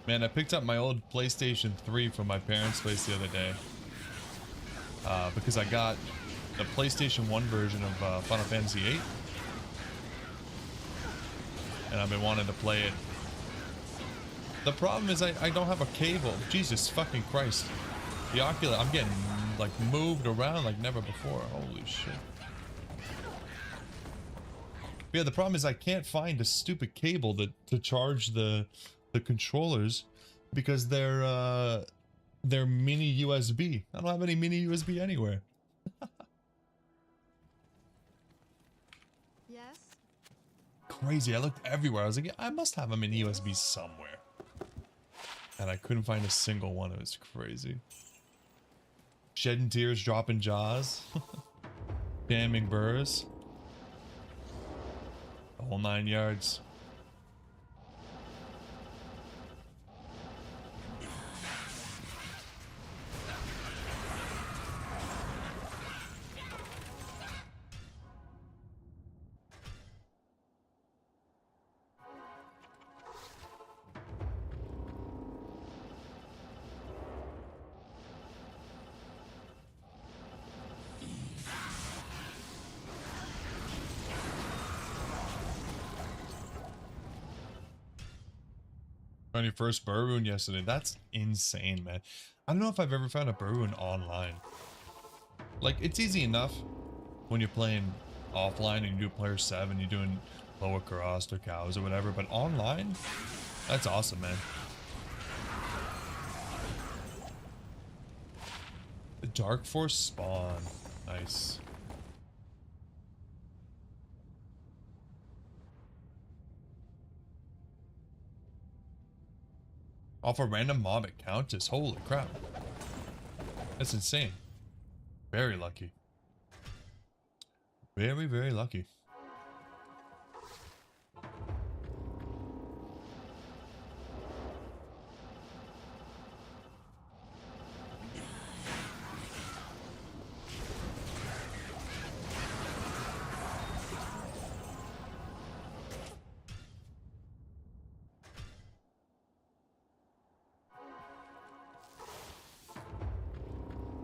Man, I picked up my old PlayStation 3 from my parents' place the other day. Because I got the PlayStation 1 version of Final Fantasy VIII. And I've been wanting to play it. The problem is I don't have a cable. Jesus fucking Christ. The Oculus, I'm getting like moved around like never before. Holy shit. But yeah, the problem is I can't find a stupid cable to charge the controllers because they're mini USB. I don't have any mini USB anywhere. Yes. Crazy. I looked everywhere. I was like, yeah, I must have a mini USB somewhere. And I couldn't find a single one. It was crazy. Shedding tears, dropping jaws. Damning burrs. The whole 9 yards. On your first burr rune yesterday. That's insane, man. I don't know if I've ever found a burr rune online. Like, it's easy enough when you're playing offline and you do player 7, you're doing lower crossed or cows or whatever, but online, that's awesome, man. The Dark Force spawn. Nice. Off a random mob at Countess. Holy crap. That's insane. Very lucky. Very, very lucky.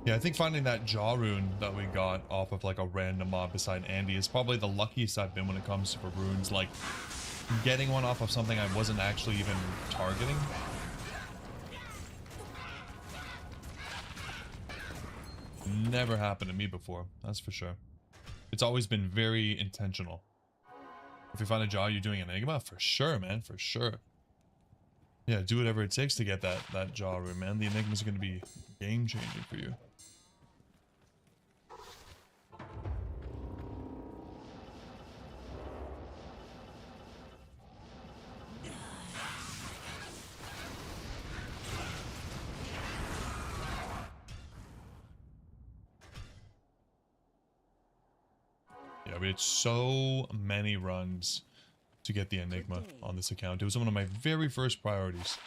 Yeah, I think finding that jaw rune that we got off of like a random mob beside Andy is probably the luckiest I've been when it comes to runes. Like, getting one off of something I wasn't actually even targeting. Never happened to me before, that's for sure. It's always been very intentional. If you find a jaw, you're doing Enigma? For sure, man, for sure. Yeah, do whatever it takes to get that jaw rune, man. The Enigmas are going to be game-changing for you. Yeah, we had so many runs to get the Enigma on this account. It was one of my very first priorities.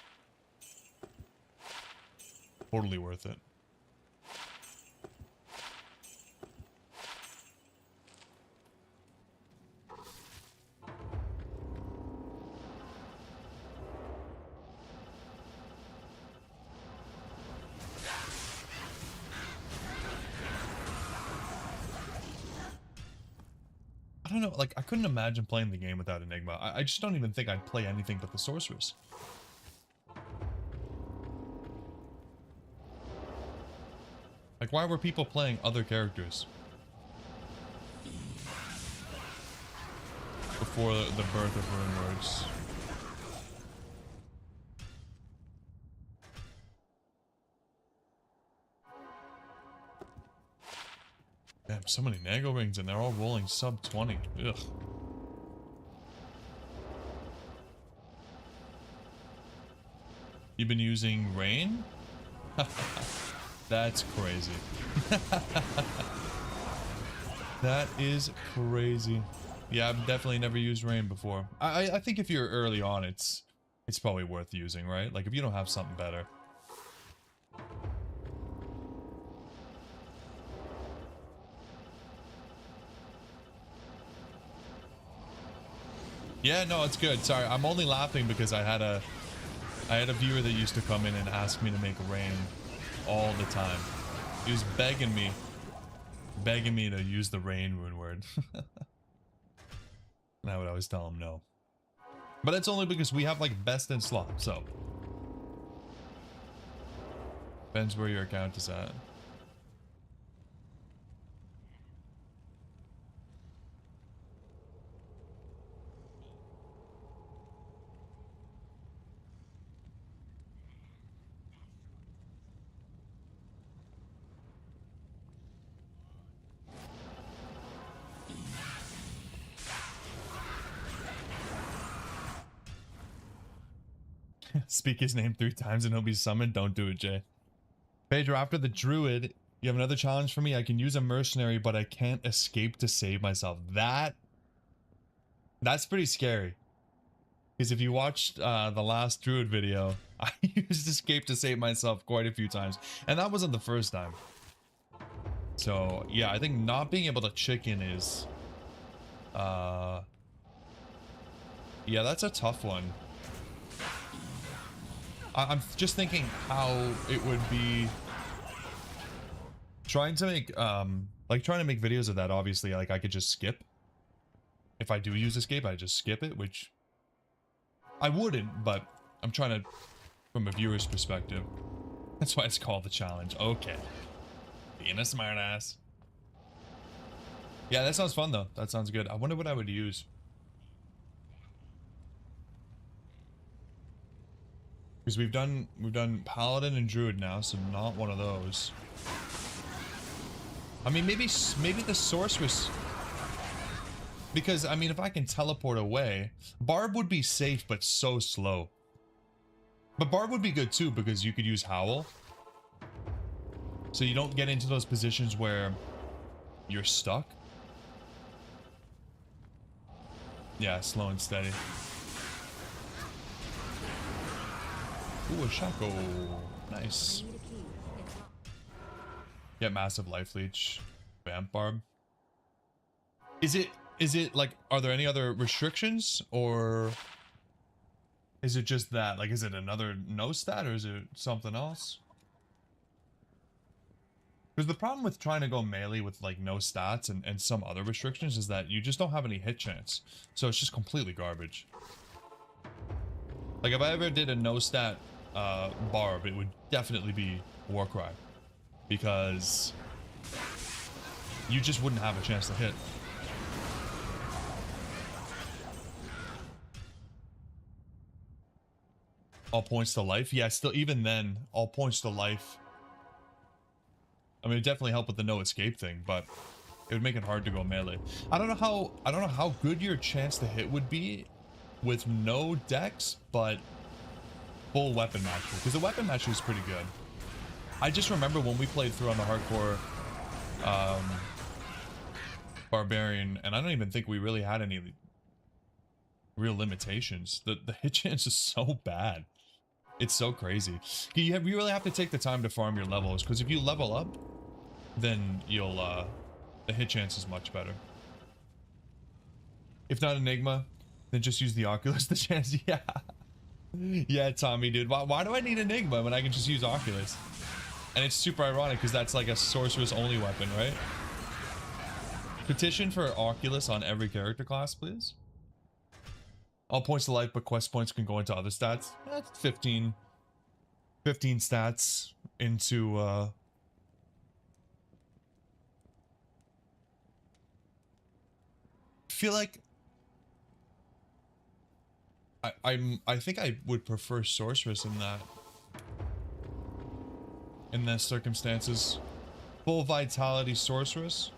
Totally worth it. I don't know, like, I couldn't imagine playing the game without Enigma. I just don't even think I'd play anything but the Sorceress. Like, why were people playing other characters before the birth of runewords. Damn, so many Nago rings and they're all rolling sub 20. Ugh. You've been using rain? That's crazy. That is crazy. Yeah, I've definitely never used rain before. I think if you're early on, it's probably worth using, right? Like if you don't have something better. Yeah, no, it's good. Sorry, I'm only laughing because I had a viewer that used to come in and ask me to make rain all the time. He was begging me to use the rain rune word. And I would always tell him no. But it's only because we have like best in slot, so. Depends where your account is at. Speak his name 3 times and he'll be summoned. Don't do it, Jay. Pedro, after the druid, you have another challenge for me. I can use a mercenary, but I can't escape to save myself. That's pretty scary. Because if you watched the last druid video, I used escape to save myself quite a few times. And that wasn't the first time. So, yeah, I think not being able to chicken is... yeah, that's a tough one. I'm just thinking how it would be trying to make videos of that. Obviously, like I could just skip. If I do use escape, I just skip it, which I wouldn't, but I'm trying to, from a viewer's perspective. That's why it's called the challenge. Okay. Being a smartass. Yeah, that sounds fun though. That sounds good. I wonder what I would use. Because we've done Paladin and Druid now, so not one of those. I mean, maybe the Sorceress. Because, I mean, if I can teleport away, Barb would be safe, but so slow. But Barb would be good too, because you could use Howl. So you don't get into those positions where you're stuck. Yeah, slow and steady. Ooh, a Shaco. Nice. Get massive life leech. Vamp Barb. Is it like, are there any other restrictions, or is it just that? Like, is it another no stat, or is it something else? Because the problem with trying to go melee with like no stats and some other restrictions is that you just don't have any hit chance. So it's just completely garbage. Like if I ever did a no stat Barb, it would definitely be Warcry. Because you just wouldn't have a chance to hit. All points to life? Yeah, still, even then, all points to life. I mean, it definitely helped with the no escape thing, but it would make it hard to go melee. I don't know how good your chance to hit would be with no dex, but full weapon mastery, because the weapon mastery is pretty good. I just remember when we played through on the hardcore barbarian, and I don't even think we really had any real limitations. The hit chance is so bad. It's so crazy. You really have to take the time to farm your levels, because if you level up, then you'll the hit chance is much better. If not Enigma, then just use the Oculus. The chance, yeah. Yeah, Tommy, dude. Why do I need Enigma when I can just use Oculus? And it's super ironic because that's like a sorceress only weapon, right? Petition for Oculus on every character class, please. All points to life, but quest points can go into other stats. That's 15 stats into I feel like I think I would prefer sorceress in those circumstances. Full vitality sorceress.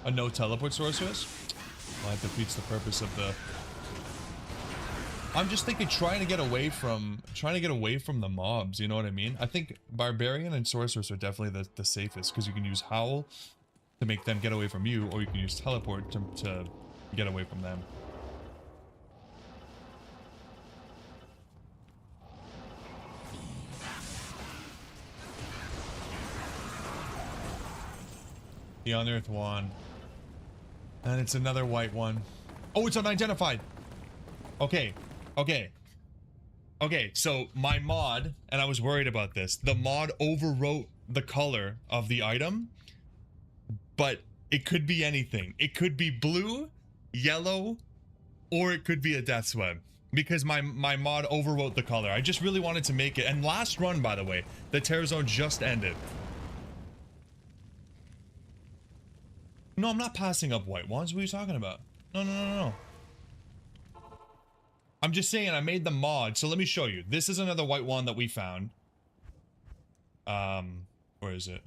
A no teleport sorceress. Well, that defeats the purpose of the. I'm just thinking trying to get away from the mobs, you know what I mean? I think barbarian and sorceress are definitely the safest because you can use howl to make them get away from you, or you can use teleport to get away from them. The unearthed wand. And it's another white one. Oh, it's unidentified. Okay. Okay. Okay, so my mod, and I was worried about this, the mod overwrote the color of the item, but it could be anything. It could be blue, yellow, or it could be a death's web. Because my mod overwrote the color. I just really wanted to make it. And last run, by the way, the Terror Zone just ended. No, I'm not passing up white ones. What are you talking about? No, no, no, no, no. I'm just saying I made the mod. So let me show you. This is another white wand that we found. Where is it?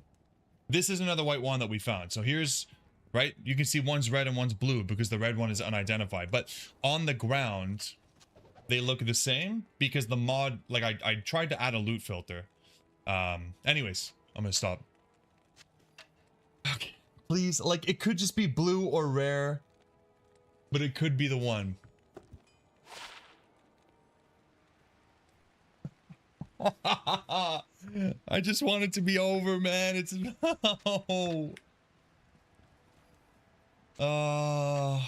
This is another white wand that we found. So here's, right? You can see one's red and one's blue because the red one is unidentified. But on the ground, they look the same because the mod, like I tried to add a loot filter. Anyways, I'm gonna stop. Okay. Please, like, it could just be blue or rare, but it could be the one. I just want it to be over, man. It's no. I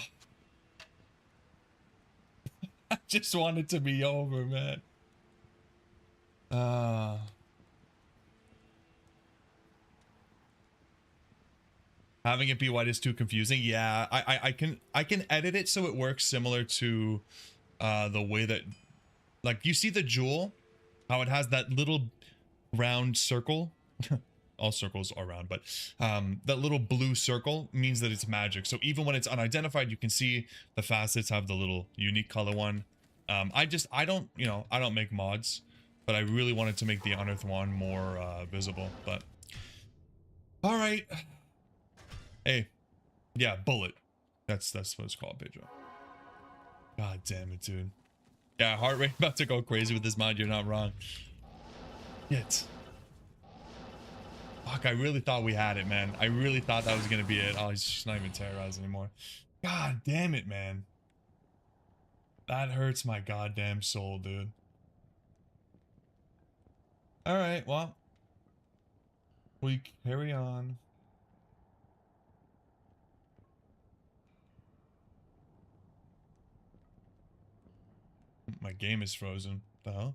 just want it to be over, man. Having it be white is too confusing. Yeah, I can edit it so it works similar to the way that, like, you see the jewel, how it has that little round circle. All circles are round, but that little blue circle means that it's magic. So even when it's unidentified, you can see the facets have the little unique color one. I don't, you know, I don't make mods, but I really wanted to make the unearthed wand more visible. But all right. Hey, yeah, bullet. That's what it's called, Pedro. God damn it, dude. Yeah, heart rate about to go crazy with this mod. You're not wrong. Shit. Fuck, I really thought we had it, man. I really thought that was gonna be it. Oh, he's just not even terrorized anymore. God damn it, man. That hurts my goddamn soul, dude. Alright, well. We carry on. My game is frozen. The hell?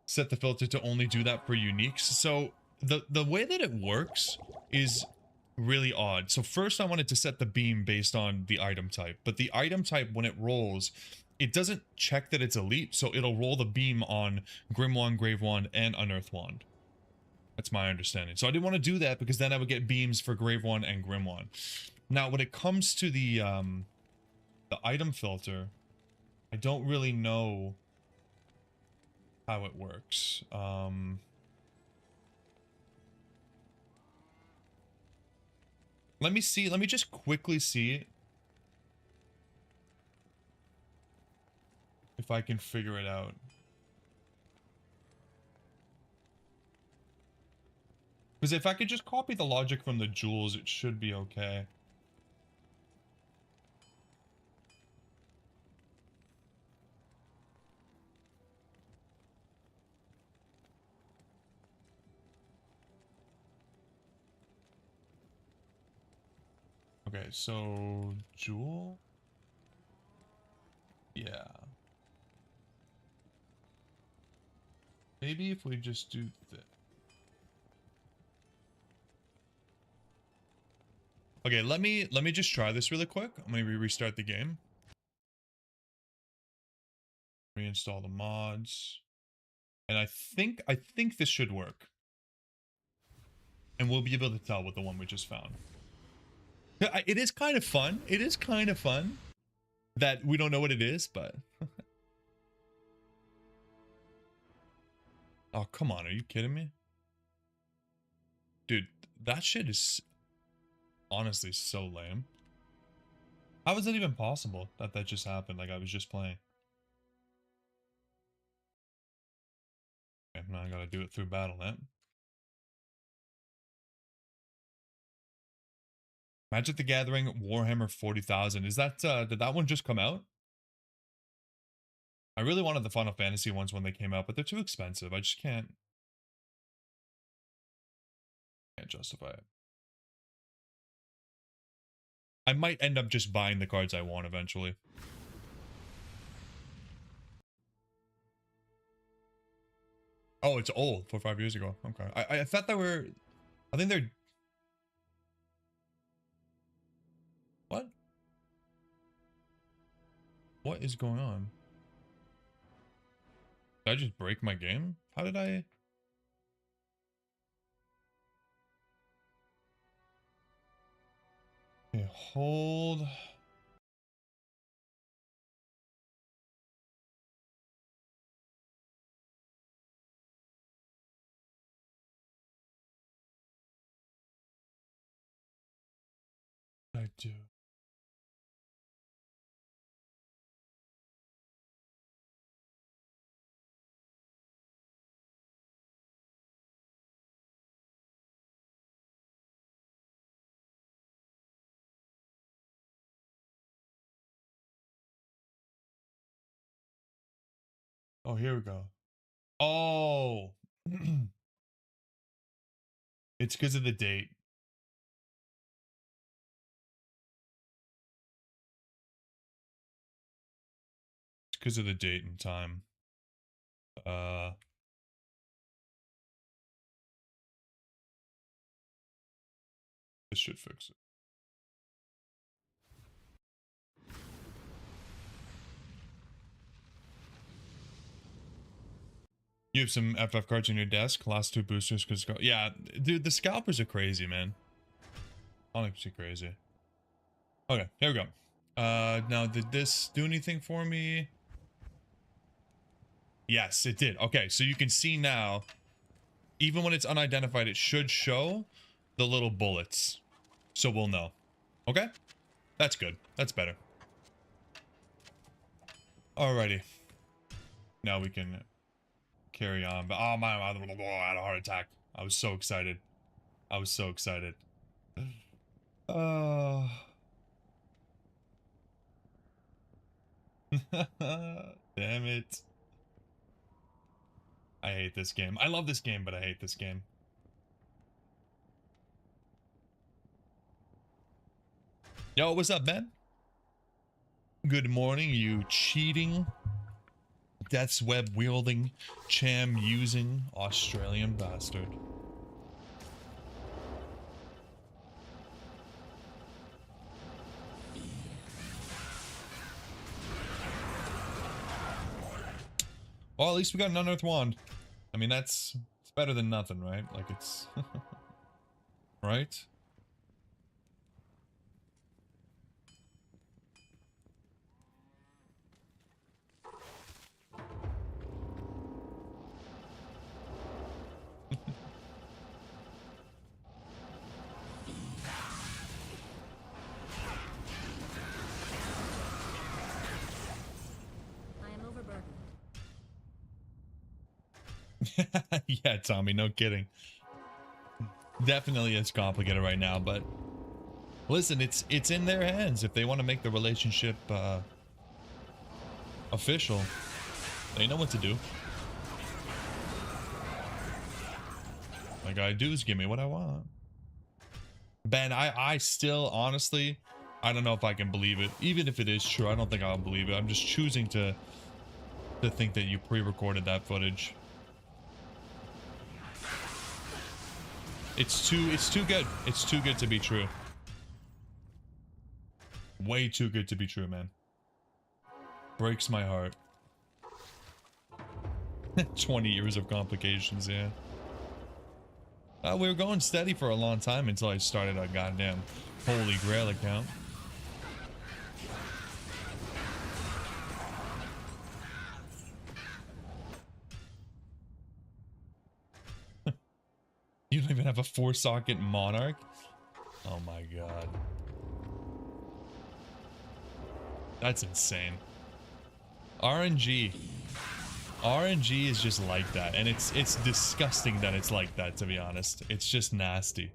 Set the filter to only do that for uniques. So the way that it works is really odd. So first I wanted to set the beam based on the item type, but the item type, when it rolls, it doesn't check that it's elite, so it'll roll the beam on Grim Wand, Grave Wand, and Unearthed Wand. That's my understanding. So I didn't want to do that because then I would get beams for Grave Wand and Grim Wand. Now when it comes to the item filter, I don't really know how it works. Let me see. Let me just quickly see if I can figure it out. Because if I could just copy the logic from the jewels, it should be okay. Okay, so jewel? Yeah. Maybe if we just do this. Okay, let me just try this really quick. Maybe restart the game. Reinstall the mods. And I think this should work. And we'll be able to tell with the one we just found. It is kind of fun. It is kind of fun that we don't know what it is, but oh, come on, are you kidding me? Dude, that shit is honestly so lame. How is it even possible that that just happened? Like I was just playing. Okay, now I gotta do it through Battle.net. Magic the Gathering Warhammer 40,000. Is that did that one just come out? I really wanted the Final Fantasy ones when they came out, but they're too expensive. I just can't justify it. I might end up just buying the cards I want eventually. Oh, it's old, 4 or 5 years ago. Okay. I thought they were, I think they're, what? What is going on? Did I just break my game? How did I? Okay, hold. What did I do? Oh, here we go. Oh, it's because of the date. It's because of the date and time. Uh, this should fix it. You have some FF cards on your desk. Last 2 boosters. Cause yeah, dude, the scalpers are crazy, man. Honestly crazy. Okay, here we go. Now did this do anything for me? Yes, it did. Okay, so you can see now, even when it's unidentified, it should show the little bullets. So we'll know. Okay? That's good. That's better. Alrighty. Now we can carry on. But oh my, I had a heart attack. I was so excited. I was so excited. Oh. Damn it. I hate this game. I love this game, but I hate this game. Yo, what's up, man? Good morning, you cheating, Death's Web wielding, cham using Australian bastard. Well, at least we got an unearthed wand. I mean, it's better than nothing, right? Like it's right? Yeah, Tommy, no kidding. Definitely it's complicated right now, but listen, it's in their hands. If they want to make the relationship official, they know what to do. All I gotta do is give me what I want. Ben, I still honestly, I don't know if I can believe it. Even if it is true, I don't think I'll believe it. I'm just choosing to think that you pre-recorded that footage. It's too good. It's too good to be true. Way too good to be true, man. Breaks my heart. 20 years of complications, yeah. We were going steady for a long time until I started a goddamn Holy Grail account. You don't even have a 4-socket Monarch? Oh my god. That's insane. RNG. RNG is just like that, and it's disgusting that it's like that, to be honest. It's just nasty.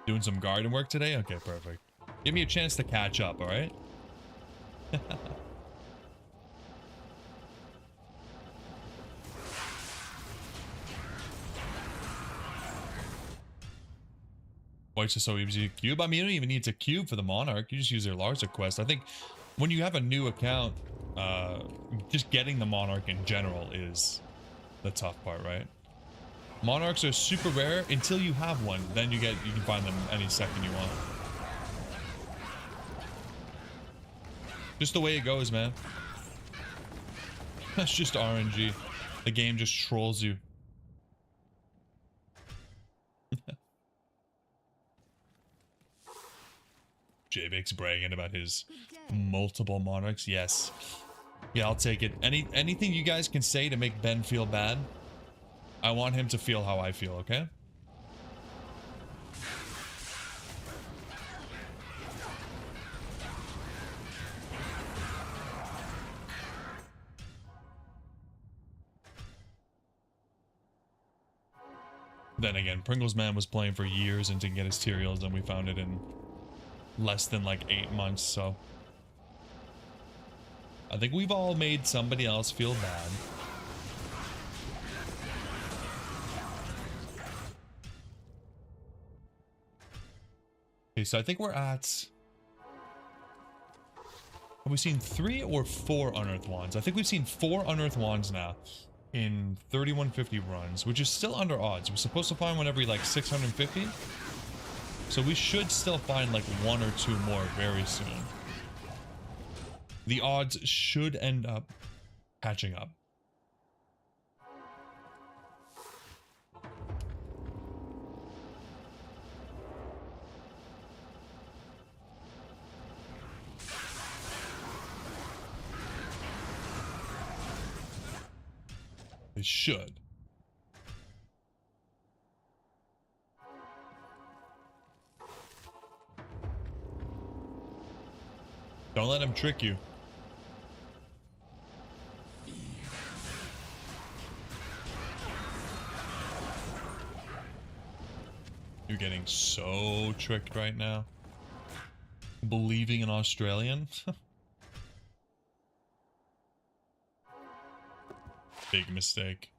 Doing some garden work today? Okay, perfect. Give me a chance to catch up, alright? Why is it so easy to cube? I mean, you don't even need to cube for the Monarch. You just use their larger quest. I think when you have a new account, just getting the Monarch in general is the tough part, right? Monarchs are super rare until you have one. Then you can find them any second you want. Just the way it goes, man. That's just RNG. The game just trolls you. J-Bake's bragging about his multiple Monarchs. Yes. Yeah, I'll take it. Anything you guys can say to make Ben feel bad, I want him to feel how I feel, okay? Then again, Pringles Man was playing for years and didn't get his Tyraels, and we found it in less than like 8 months, so I think we've all made somebody else feel bad. Okay, so I think we're at... Have we seen 3 or 4 Unearthed Wands? I think we've seen 4 Unearthed Wands now in 3150 runs, which is still under odds. We're supposed to find one every like 650. So we should still find like 1 or 2 more very soon. The odds should end up catching up. They should. Don't let him trick you. You're getting so tricked right now. Believing in Australian? Big mistake.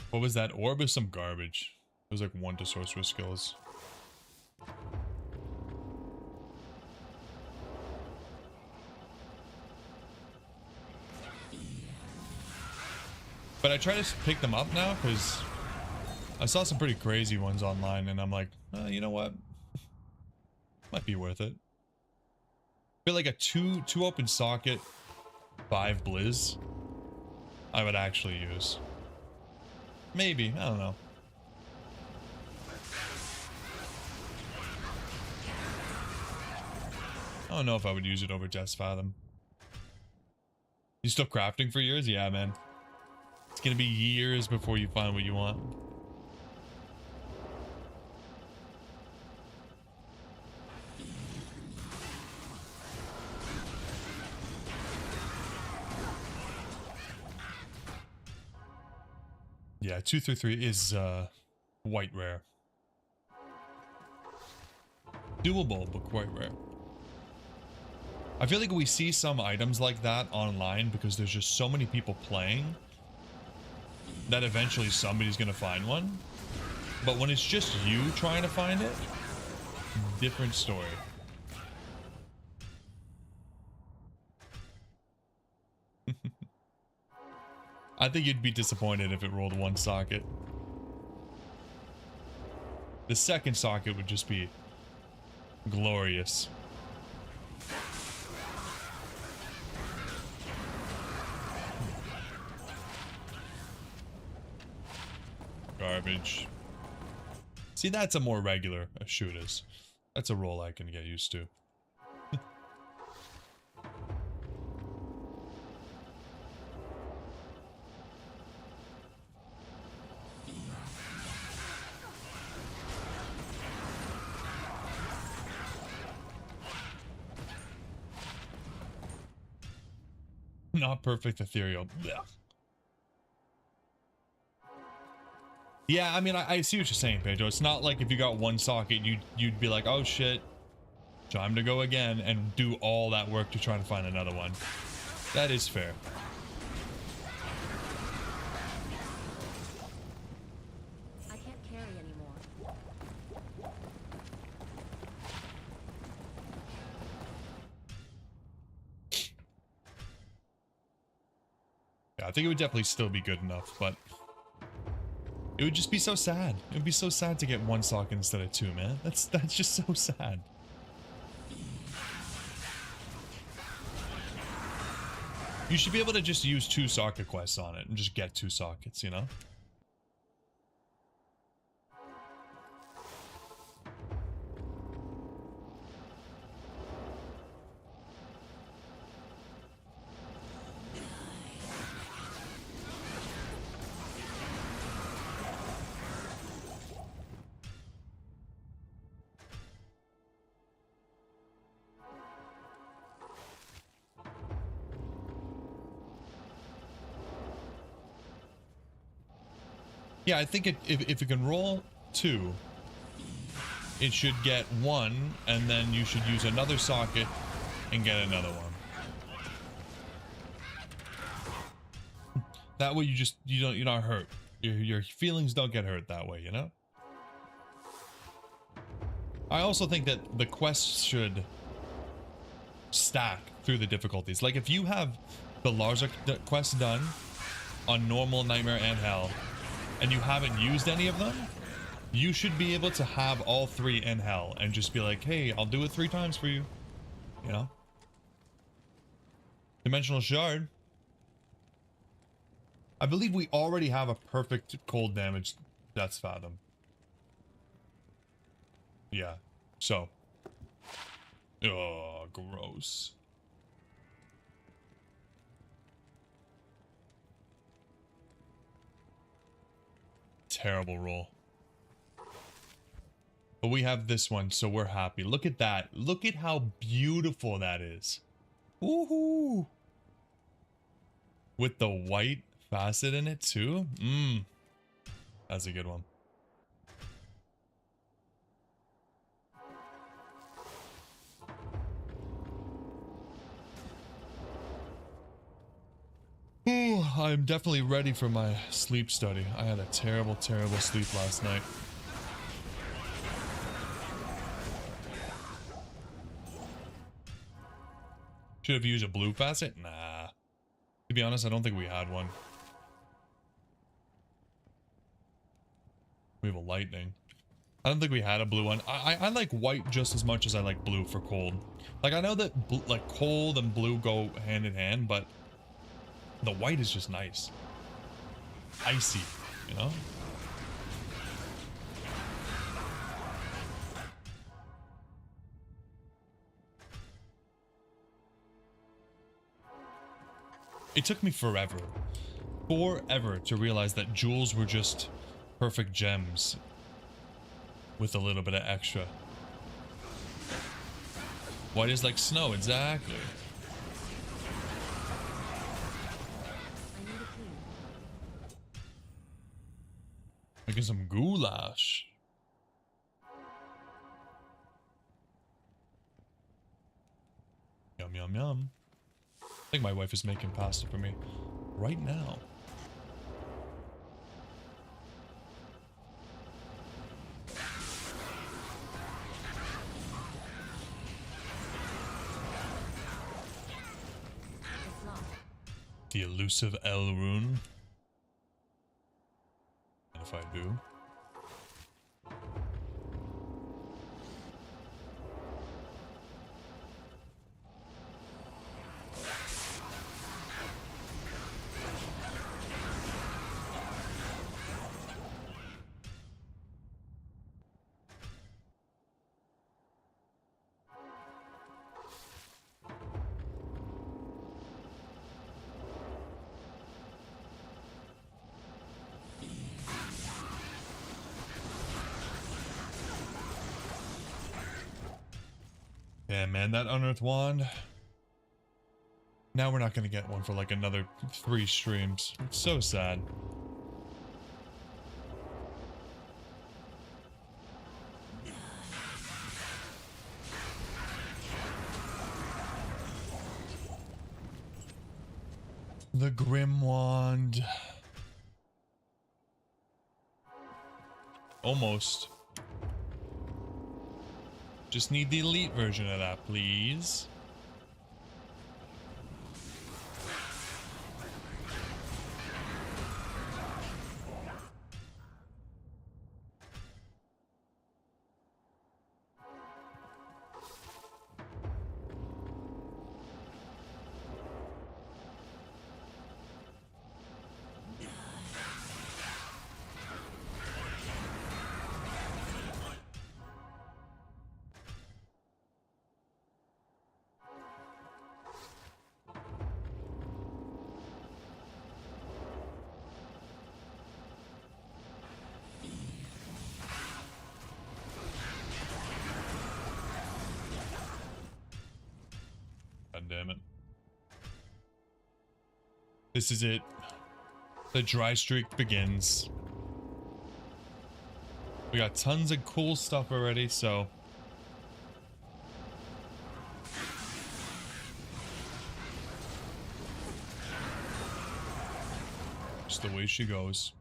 What was that? Orb is some garbage. It was like 1 to sorcerer skills. But I try to pick them up now because I saw some pretty crazy ones online, and I'm like, you know what? Might be worth it. I feel like a 2 open socket, 5 blizz, I would actually use. Maybe, I don't know. I don't know if I would use it over Test Fathom. You still crafting for years? Yeah, man. It's gonna be years before you find what you want. Yeah, 233 is quite rare. Doable, but quite rare. I feel like we see some items like that online because there's just so many people playing that eventually somebody's gonna find one. But when it's just you trying to find it, different story. I think you'd be disappointed if it rolled one socket. The second socket would just be glorious. Garbage. See, that's a more regular shoot is. That's a roll I can get used to. Not perfect ethereal. Blech. Yeah, I mean, I see what you're saying, Pedro. It's not like if you got one socket, you'd be like, oh shit, time to go again, and do all that work to try to find another one. That is fair. I can't carry anymore. Yeah, I think it would definitely still be good enough, but it would just be so sad. It would be so sad to get one socket instead of two, man. That's just so sad. You should be able to just use 2 socket quests on it and just get 2 sockets, you know? Yeah, I think if it can roll 2, it should get 1, and then you should use another socket and get another one. That way you're not hurt. Your feelings don't get hurt that way, you know? I also think that the quests should stack through the difficulties. Like if you have the Larza quest done on normal, nightmare, and hell, and you haven't used any of them, you should be able to have all 3 in hell and just be like, hey, I'll do it 3 times for you. You know? Dimensional Shard. I believe we already have a perfect cold damage Death's Fathom. Yeah. So. Oh, gross. Terrible roll. But we have this one, so we're happy. Look at that. Look at how beautiful that is. Woohoo! With the white facet in it too. That's a good one. Ooh, I'm definitely ready for my sleep study. I had a terrible, terrible sleep last night. Should have used a blue facet? Nah. To be honest, I don't think we had one. We have a lightning. I don't think we had a blue one. I like white just as much as I like blue for cold. Like, I know that like cold and blue go hand in hand, but the white is just nice. Icy, you know? It took me forever to realize that jewels were just perfect gems with a little bit of extra. White is like snow, exactly. Making some goulash. Yum, yum, yum. I think my wife is making pasta for me right now. The elusive L rune. if I do. Yeah, man, that Unearthed Wand. Now we're not gonna get one for like another 3 streams. It's so sad. The Grim Wand. Almost. Just need the elite version of that, please. God damn it. This is it. The dry streak begins. We got tons of cool stuff already, so... just the way she goes.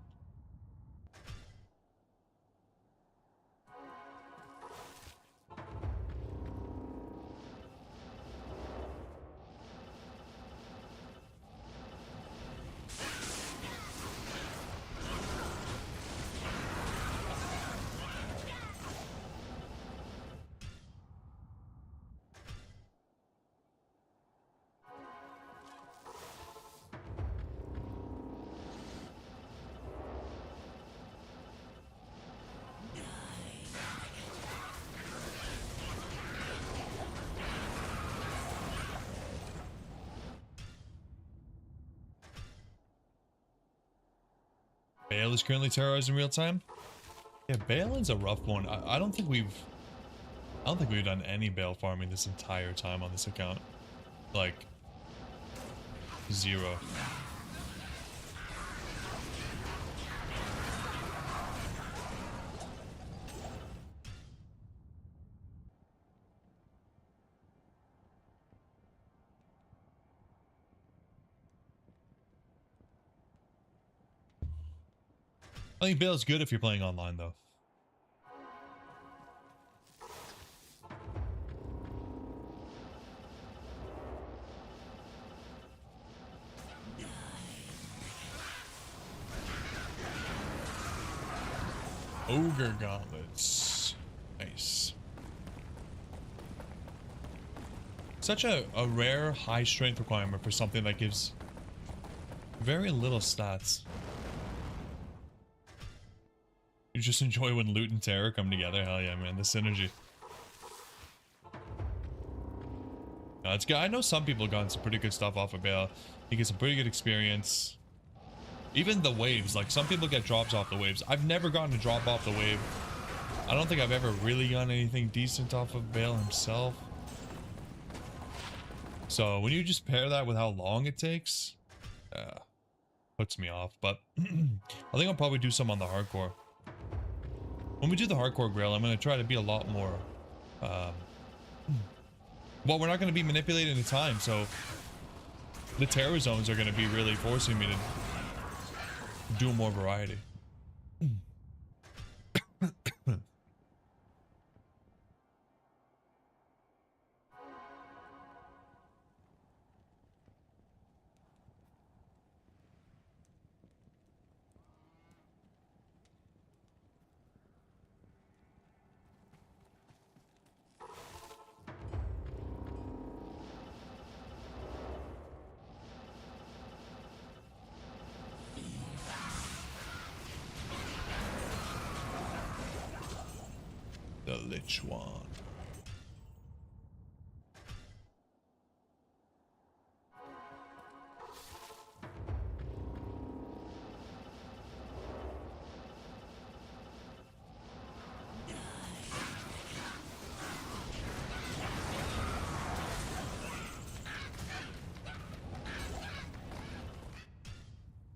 Bale is currently terrorized in real time. Yeah, Balin's a rough one. I don't think we've done any Bale farming this entire time on this account. Like 0. I think Bale's good if you're playing online though. Ogre gauntlets. Nice. Such a rare high strength requirement for something that gives very little stats. You just enjoy when loot and terror come together. Hell yeah, man. The synergy. No, it's good. I know some people got some pretty good stuff off of Bale. You get some pretty good experience. Even the waves. Like, some people get drops off the waves. I've never gotten a drop off the wave. I don't think I've ever really gotten anything decent off of Bale himself. So, when you just pair that with how long it takes, puts me off. But, I think I'll probably do some on the hardcore. When we do the hardcore grail, I'm going to try to be a lot more, well, we're not going to be manipulating the time, so the terror zones are going to be really forcing me to do more variety. The Lich one.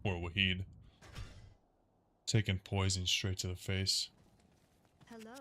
Poor Wahid. Taking poison straight to the face. Hello.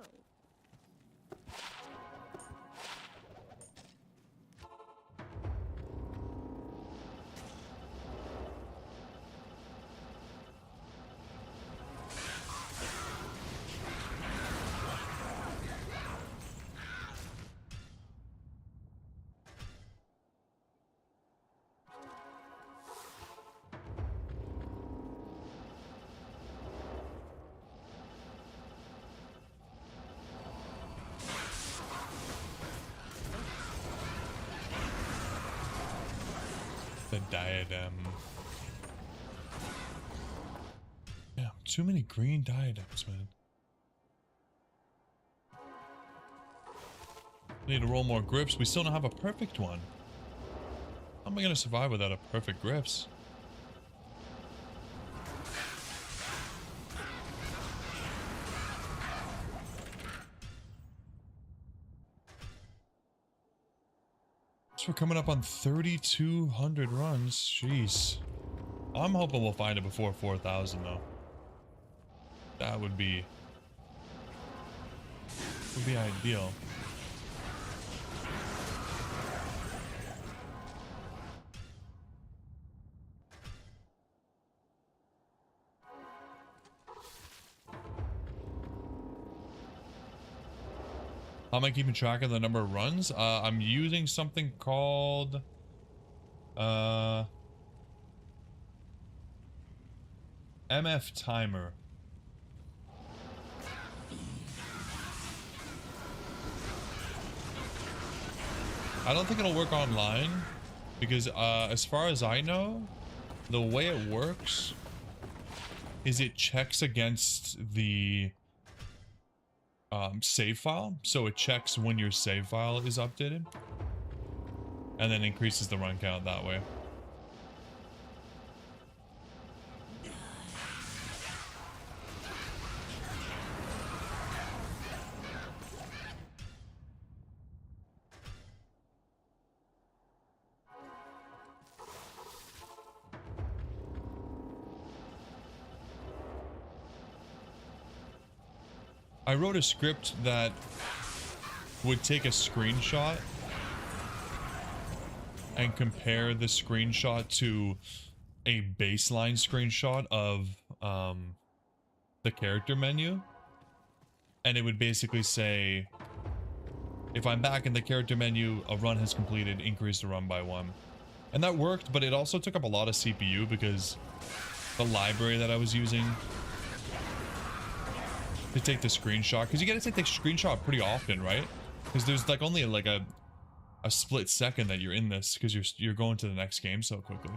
The diadem. Yeah, too many green diadems, man. Need to roll more grips. We still don't have a perfect one. How am I gonna survive without a perfect grips? So we're coming up on 3,200 runs. Jeez. I'm hoping we'll find it before 4,000 though. That would be ideal. How am I keeping track of the number of runs? I'm using something called MF Timer. I don't think it'll work online because as far as I know, the way it works is it checks against the save file. So it checks when your save file is updated and then increases the run count that way. I wrote a script that would take a screenshot and compare the screenshot to a baseline screenshot of the character menu. And it would basically say, if I'm back in the character menu, a run has completed, increase the run by 1. And that worked, but it also took up a lot of CPU because the library that I was using to take the screenshot, because you gotta take the screenshot pretty often, right? Because there's like only like a split second that you're in this because you're going to the next game so quickly.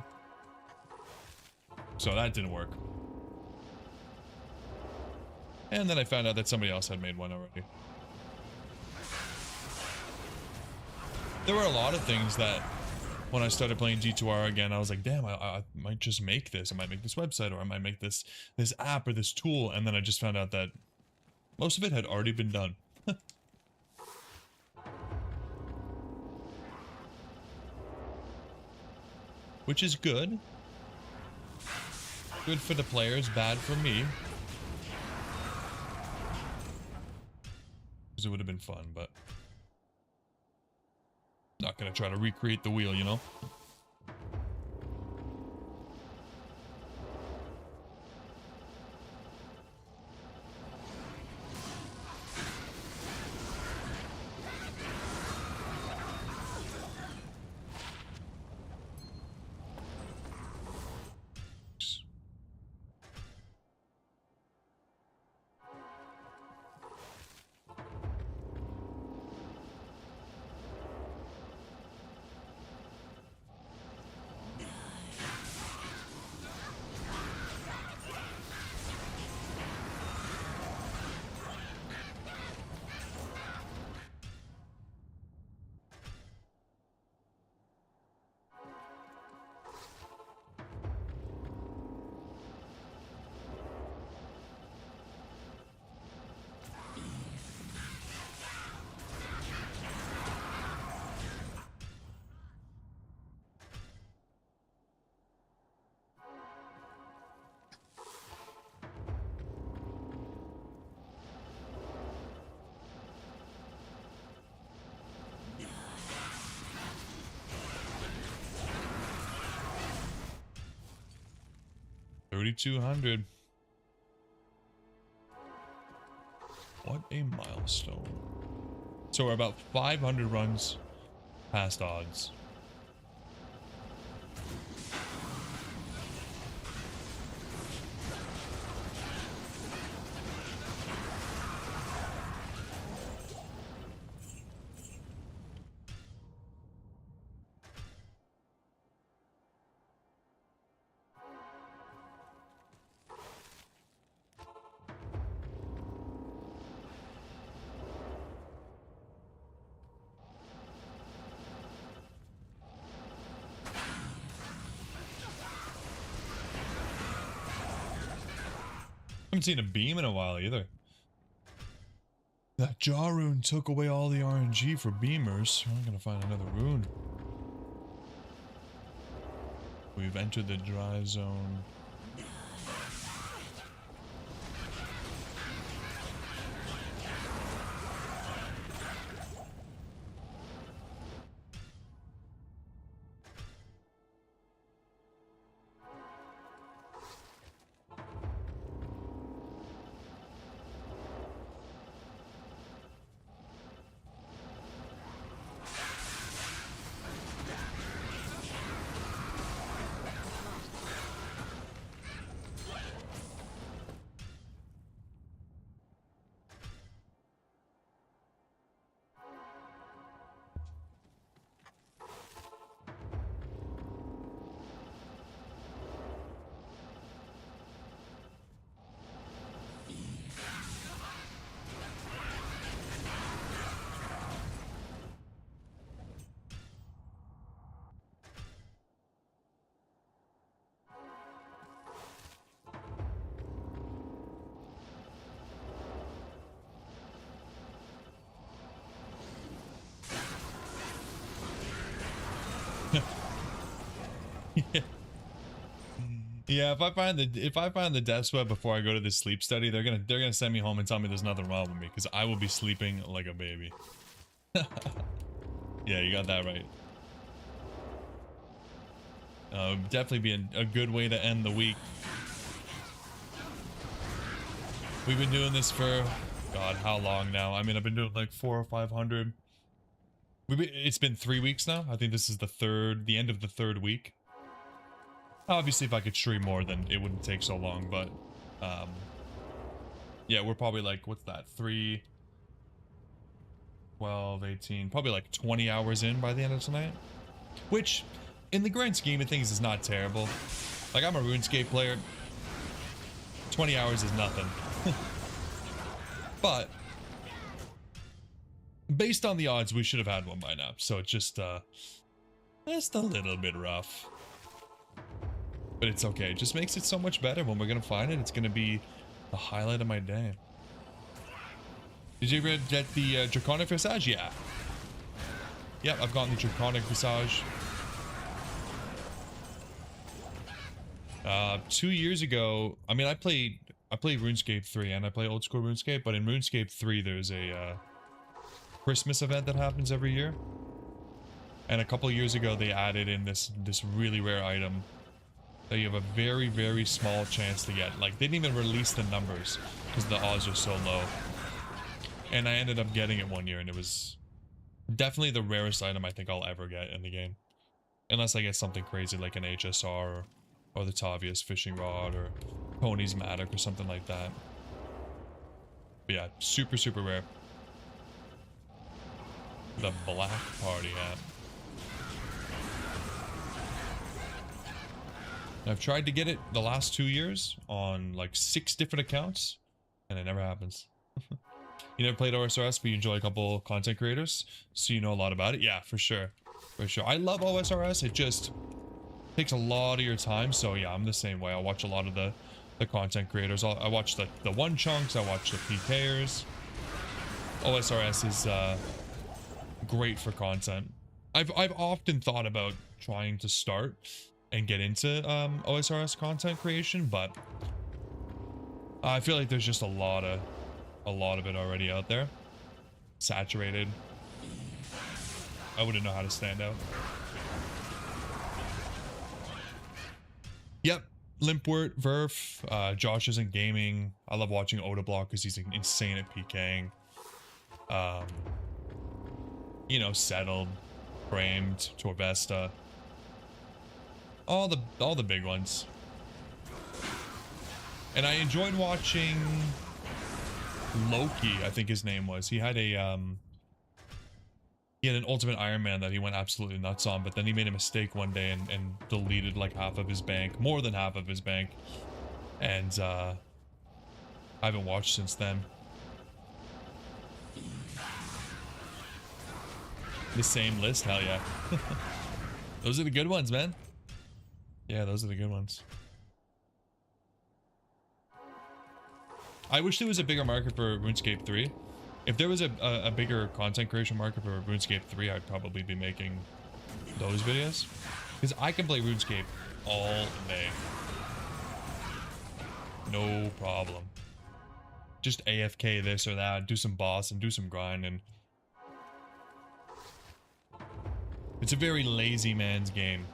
So that didn't work. And then I found out that somebody else had made one already. There were a lot of things that when I started playing G2R again, I was like, damn, I might just make this. I might make this website, or I might make this app or this tool. And then I just found out that most of it had already been done. Which is good. Good for the players, bad for me. Because it would have been fun, but not gonna try to recreate the wheel, you know? 3,200. What a milestone. So we're about 500 runs past odds. Haven't seen a beam in a while either. That jaw rune took away all the RNG for beamers. I'm gonna find another rune. We've entered the dry zone. Yeah, if I find the death sweat before I go to the sleep study, they're gonna send me home and tell me there's nothing wrong with me because I will be sleeping like a baby. Yeah, you got that right. Definitely be a good way to end the week. We've been doing this for, God, how long now? I mean, I've been doing like 400 or 500. It's been 3 weeks now. I think this is the end of the third week. Obviously, if I could stream more, then it wouldn't take so long, but, yeah, we're probably like, what's that, 3, 12, 18, probably like 20 hours in by the end of tonight, which, in the grand scheme of things, is not terrible. Like, I'm a RuneScape player. 20 hours is nothing. But, based on the odds, we should have had one by now, so it's just a little bit rough. But it's okay. It just makes it so much better when we're gonna find it. It's gonna be the highlight of my day. Did you ever get the Draconic Visage? Yeah. Yep, I've gotten the Draconic Visage. 2 years ago, I mean, I played RuneScape 3 and I play old school RuneScape, but in RuneScape 3 there's a Christmas event that happens every year. And a couple years ago they added in this really rare item that you have a very, very small chance to get. Like, they didn't even release the numbers because the odds are so low. And I ended up getting it one year, and it was definitely the rarest item I think I'll ever get in the game. Unless I get something crazy like an HSR or the Tavius fishing rod or Pony's Mattock or something like that. But yeah, super, super rare. The Black Party hat. I've tried to get it the last 2 years on like 6 different accounts, and it never happens. You never played OSRS, but you enjoy a couple content creators, so you know a lot about it? Yeah, for sure. For sure. I love OSRS, it just takes a lot of your time, so yeah, I'm the same way. I watch a lot of the content creators. I watch the one chunks, I watch the PKers. OSRS is great for content. I've often thought about trying to start and get into OSRS content creation, but I feel like there's just a lot of it already out there. Saturated. I wouldn't know how to stand out. Yep, Limpwort, Verf, Josh isn't gaming. I love watching Odablock because he's insane at PKing. You know, Settled, Framed, Torvesta. All the big ones. And I enjoyed watching Loki, I think his name was. He had an Ultimate Iron Man that he went absolutely nuts on, but then he made a mistake one day and deleted like half of his bank, more than half of his bank. And I haven't watched since then. The same list, hell yeah. Those are the good ones, man. Yeah, those are the good ones. I wish there was a bigger market for RuneScape 3. If there was a bigger content creation market for RuneScape 3, I'd probably be making those videos. Because I can play RuneScape all day. No problem. Just AFK this or that, do some boss and do some grind, and it's a very lazy man's game.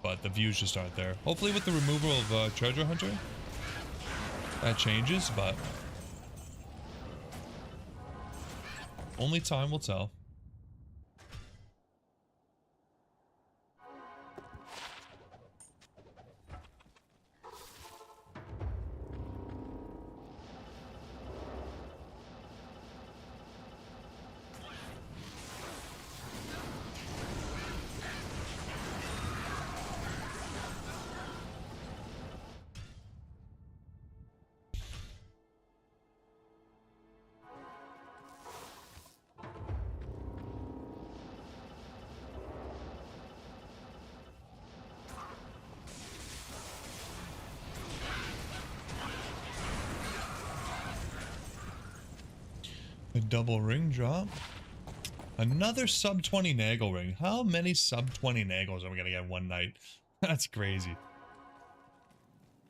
But the views just aren't there. Hopefully with the removal of Treasure Hunter, that changes, but only time will tell. A double ring drop. Another sub 20 Nagel ring. How many sub 20 Nagels are we gonna get one night? That's crazy.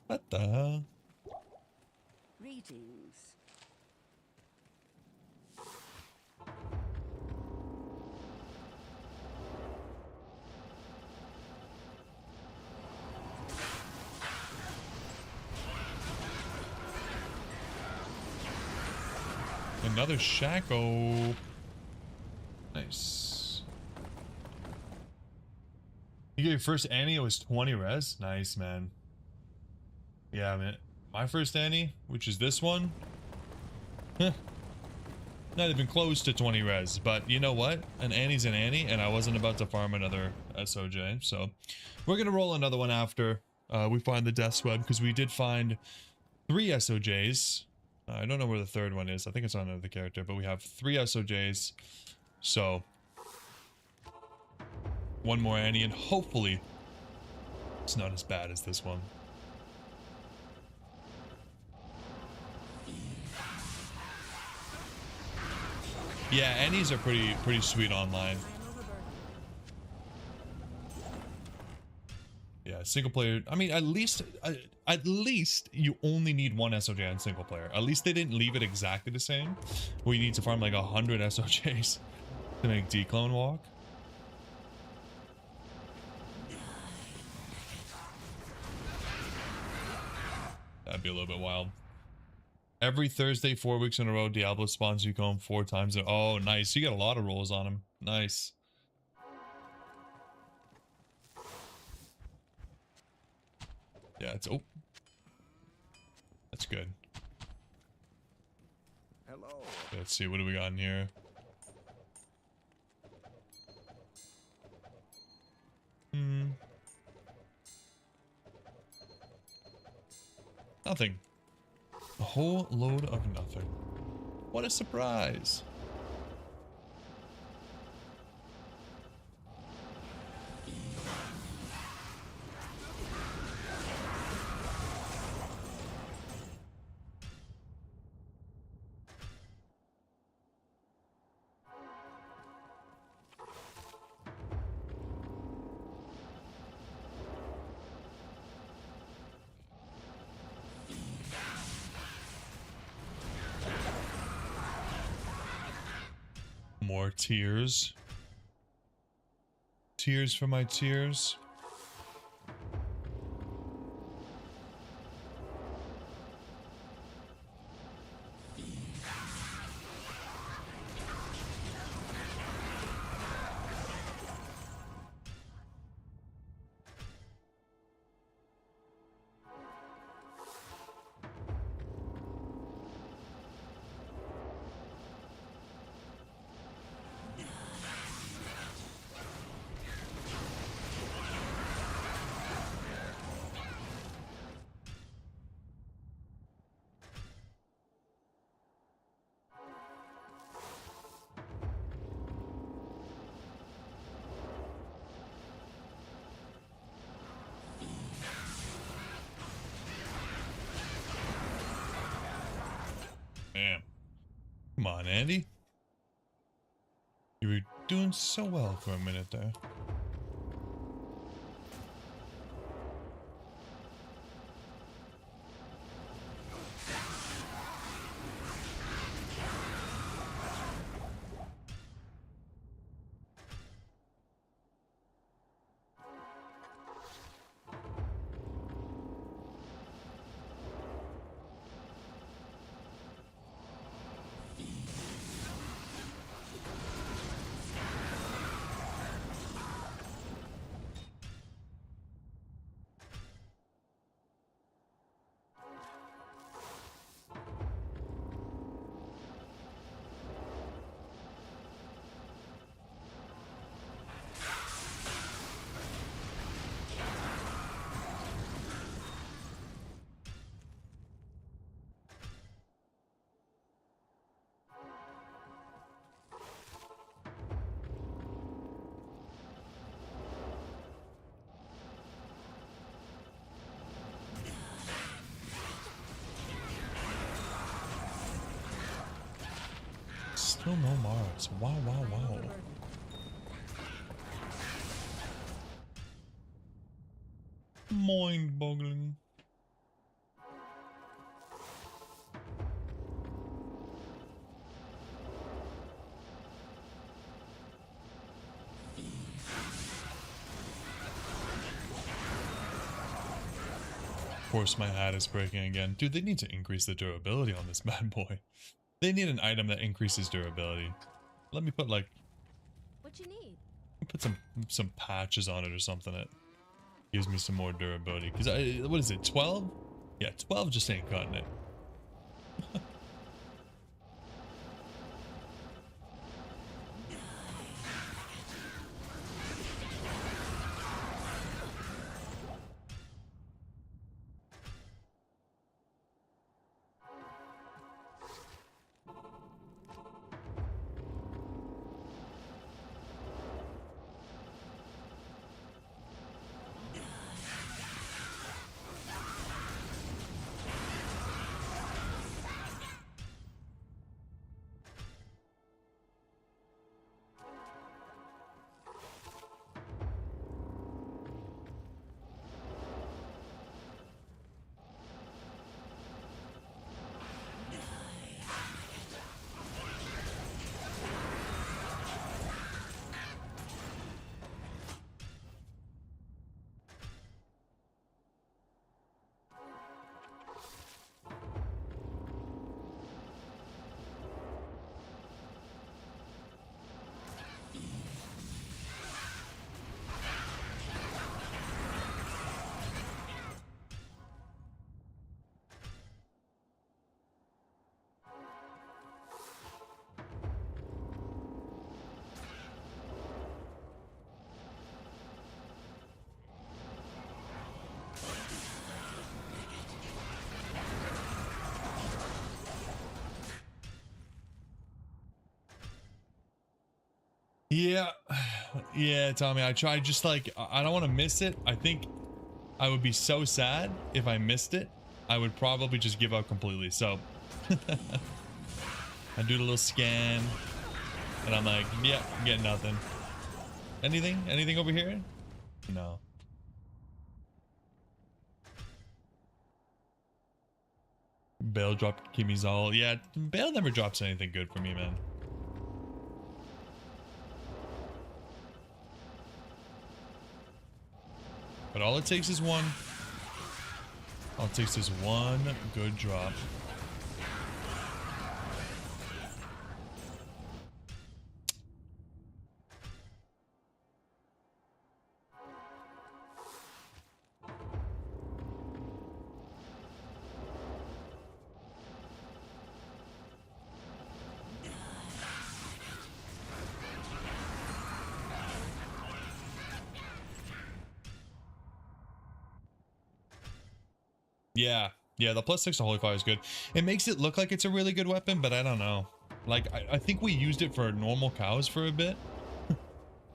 What the hell? Greetings. Another Shaco. Nice. You get your first Annie, it was 20 res. Nice, man. Yeah, man. My first Annie, which is this one. Not even close to 20 res, but you know what? An Annie's an Annie, and I wasn't about to farm another SOJ, so we're gonna roll another one after we find the Death's Web, because we did find 3 SOJs. I don't know where the third one is. I think it's on another character, but we have 3 SOJs. So, one more Annie, and hopefully it's not as bad as this one. Yeah, Annies are pretty sweet online. Yeah, single player. I mean, at least you only need 1 SOJ on single player. At least they didn't leave it exactly the same, where you need to farm like 100 SOJs to make Declone walk. That'd be a little bit wild. Every Thursday, 4 weeks in a row, Diablo spawns you home 4 times. Oh, nice. You got a lot of rolls on him. Nice. Yeah, it's... Oh. That's good. Hello. Let's see, what do we got in here? Nothing. A whole load of nothing. What a surprise. More tears. Tears for my tears. Damn. Come on, Andy. You were doing so well for a minute there. Still no Mars. Wow, wow, wow. Mind-boggling. Of course, my hat is breaking again. Dude, they need to increase the durability on this bad boy. They need an item that increases durability. Let me put like, What you need? put some patches on it or something that gives me some more durability. Cause what is it, 12? Yeah, 12 just ain't cutting it. Yeah, yeah, Tommy, I tried just like, I don't want to miss it. I think I would be so sad if I missed it. I would probably just give up completely. So I do the little scan and I'm like, yeah, I'm getting nothing. Anything over here? No. Bale dropped Kimmy's all. Yeah, Bale never drops anything good for me, man. But all it takes is one. All it takes is one good drop. Yeah, yeah, the +6 to Holy Fire is good. It makes it look like it's a really good weapon, but I don't know. Like, I think we used it for normal cows for a bit.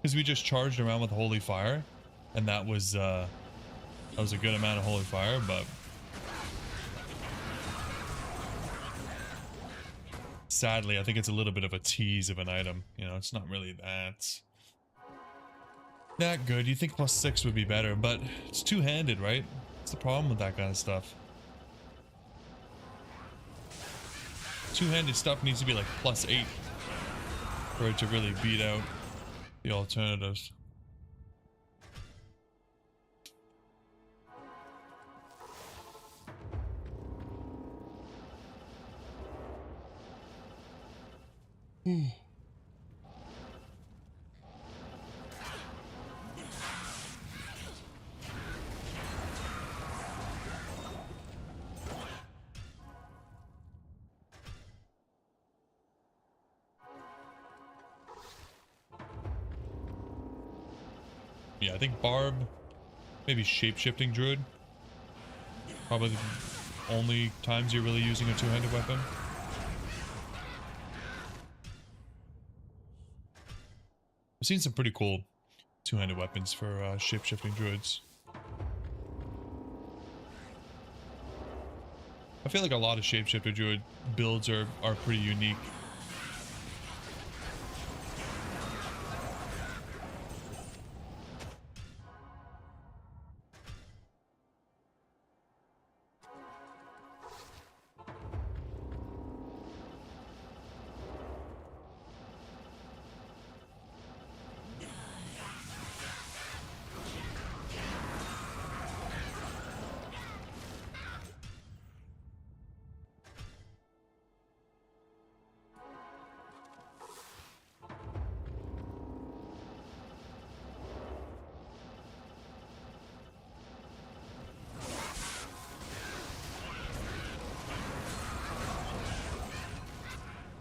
Because we just charged around with Holy Fire. And that was a good amount of Holy Fire, but... sadly, I think it's a little bit of a tease of an item. You know, it's not really that good. You think +6 would be better, but it's two-handed, right? What's the problem with that kind of stuff? Two-handed stuff needs to be like +8 for it to really beat out the alternatives. Yeah, I think Barb, maybe shape-shifting druid. Probably the only times you're really using a two-handed weapon. I've seen some pretty cool two-handed weapons for shape-shifting druids. I feel like a lot of shapeshifter druid builds are pretty unique.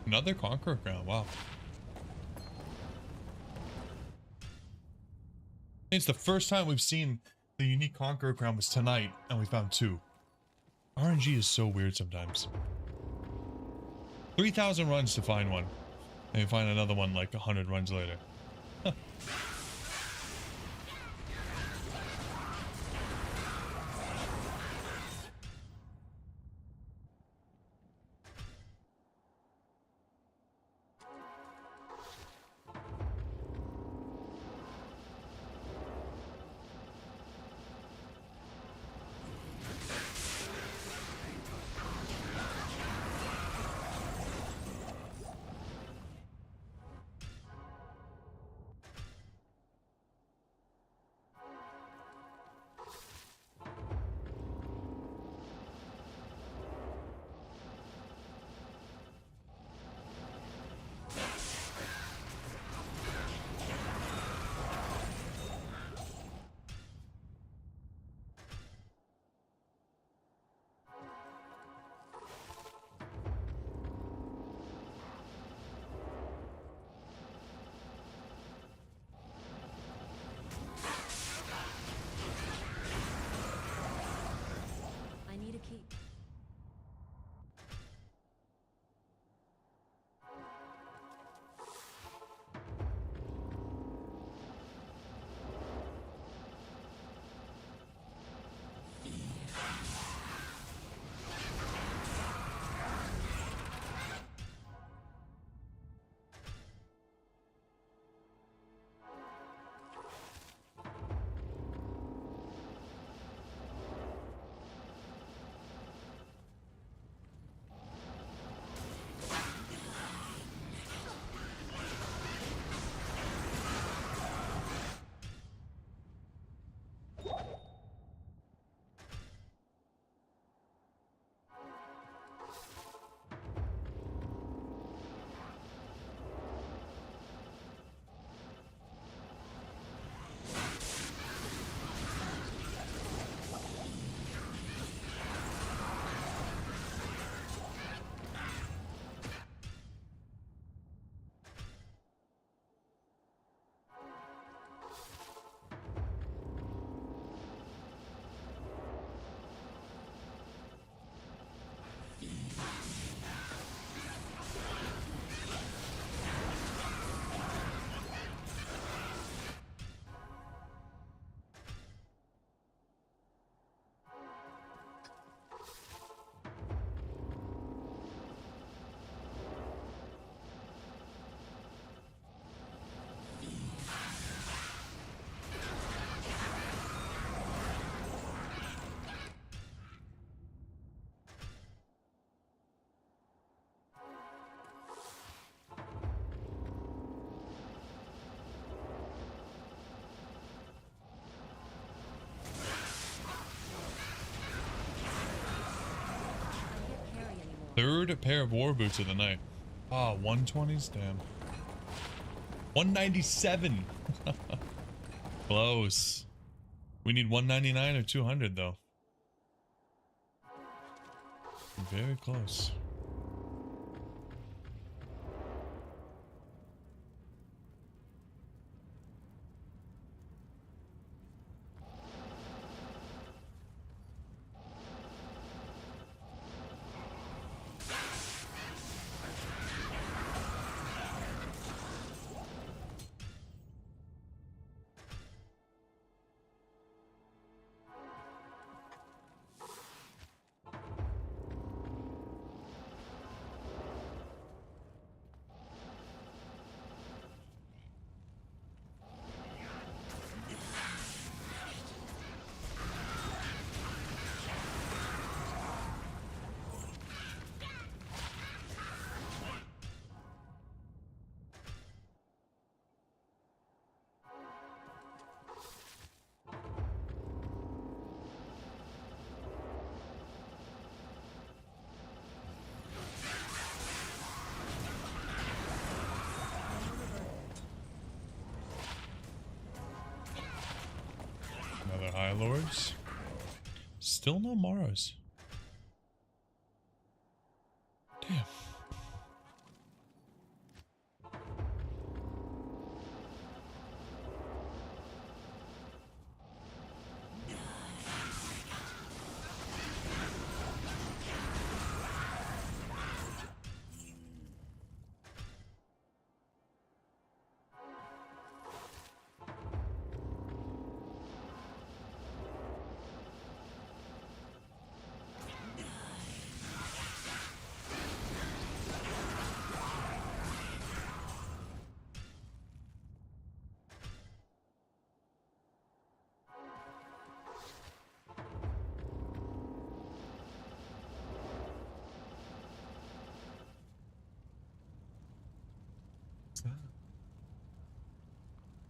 Another Conqueror Crown, wow. It's the first time we've seen the unique Conqueror Crown was tonight, and we found 2. RNG is so weird sometimes. 3,000 runs to find one, and you find another one like 100 runs later. I need a key. Third pair of war boots of the night. Ah, 120s? Damn. 197. Close. We need 199 or 200 though. Very close. Another High Lords. Still no Maras. Damn.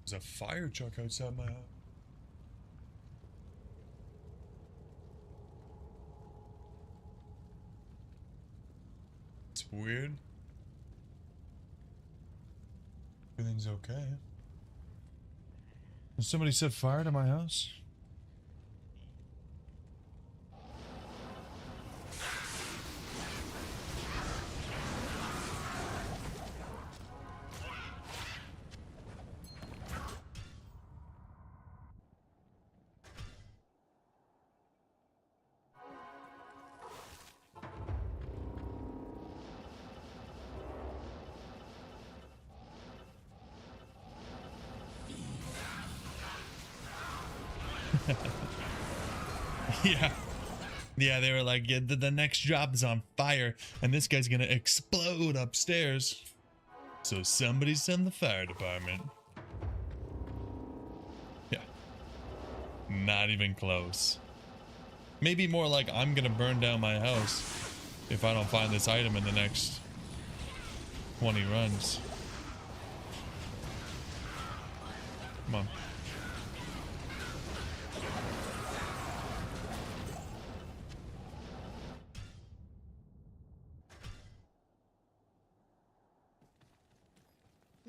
There's a fire truck outside my house. It's weird. Everything's okay. Somebody set fire to my house? Yeah. Yeah, they were like, yeah, the next job is on fire, and this guy's gonna explode upstairs. So somebody send the fire department. Yeah. Not even close. Maybe more like, I'm gonna burn down my house if I don't find this item in the next 20 runs. Come on.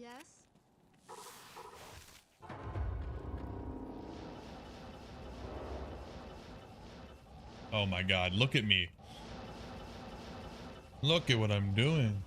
Yes? Oh my god, look at me. Look at what I'm doing.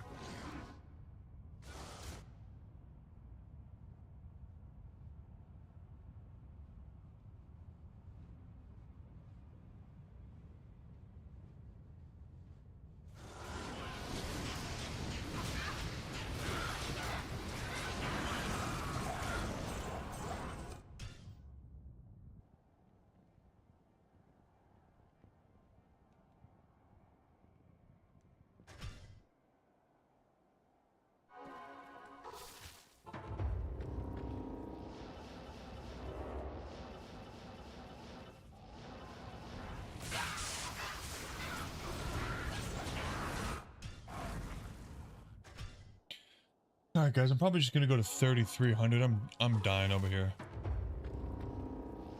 All right, guys, I'm probably just gonna go to 3,300. I'm dying over here.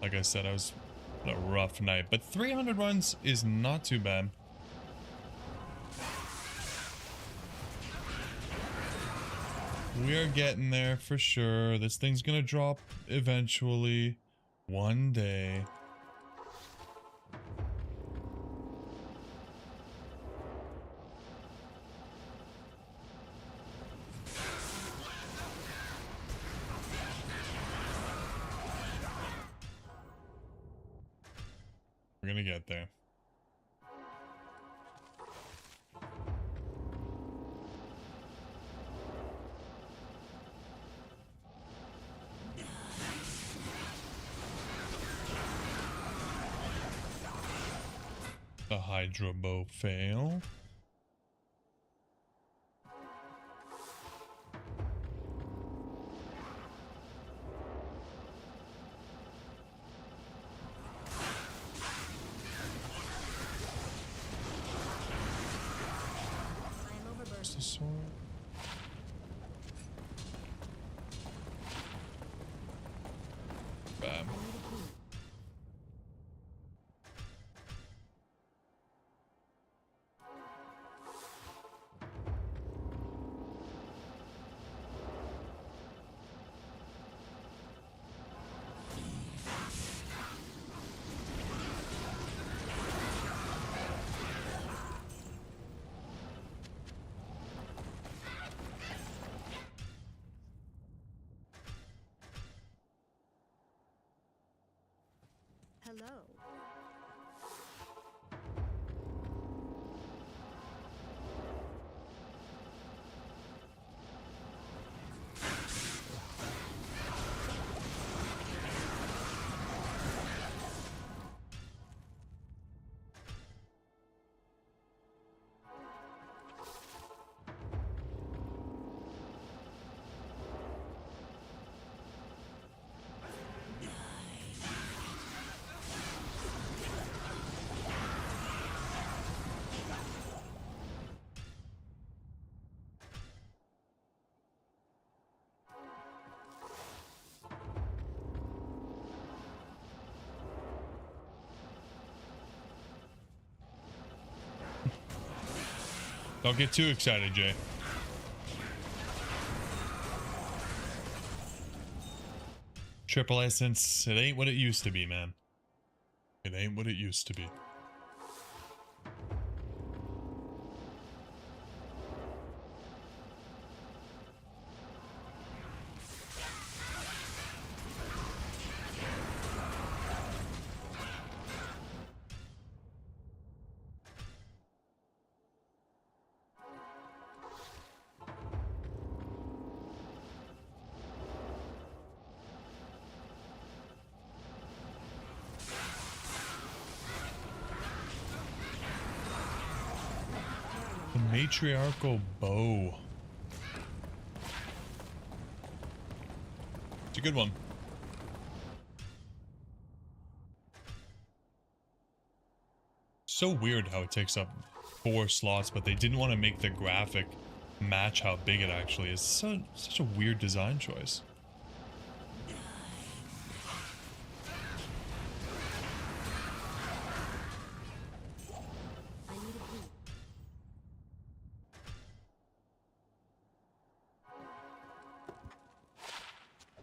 Like I said, I was on a rough night, but 300 runs is not too bad. We're getting there for sure. This thing's gonna drop eventually. One day. We're gonna get there. The Hydro Bow fail. I am overburdened. What's the sword? Bam. I need a key. Hello. Don't get too excited, Jay. Triple Essence, it ain't what it used to be, man. It ain't what it used to be. The Matriarchal Bow. It's a good one. So weird how it takes up 4 slots, but they didn't want to make the graphic match how big it actually is. Such a weird design choice. I need a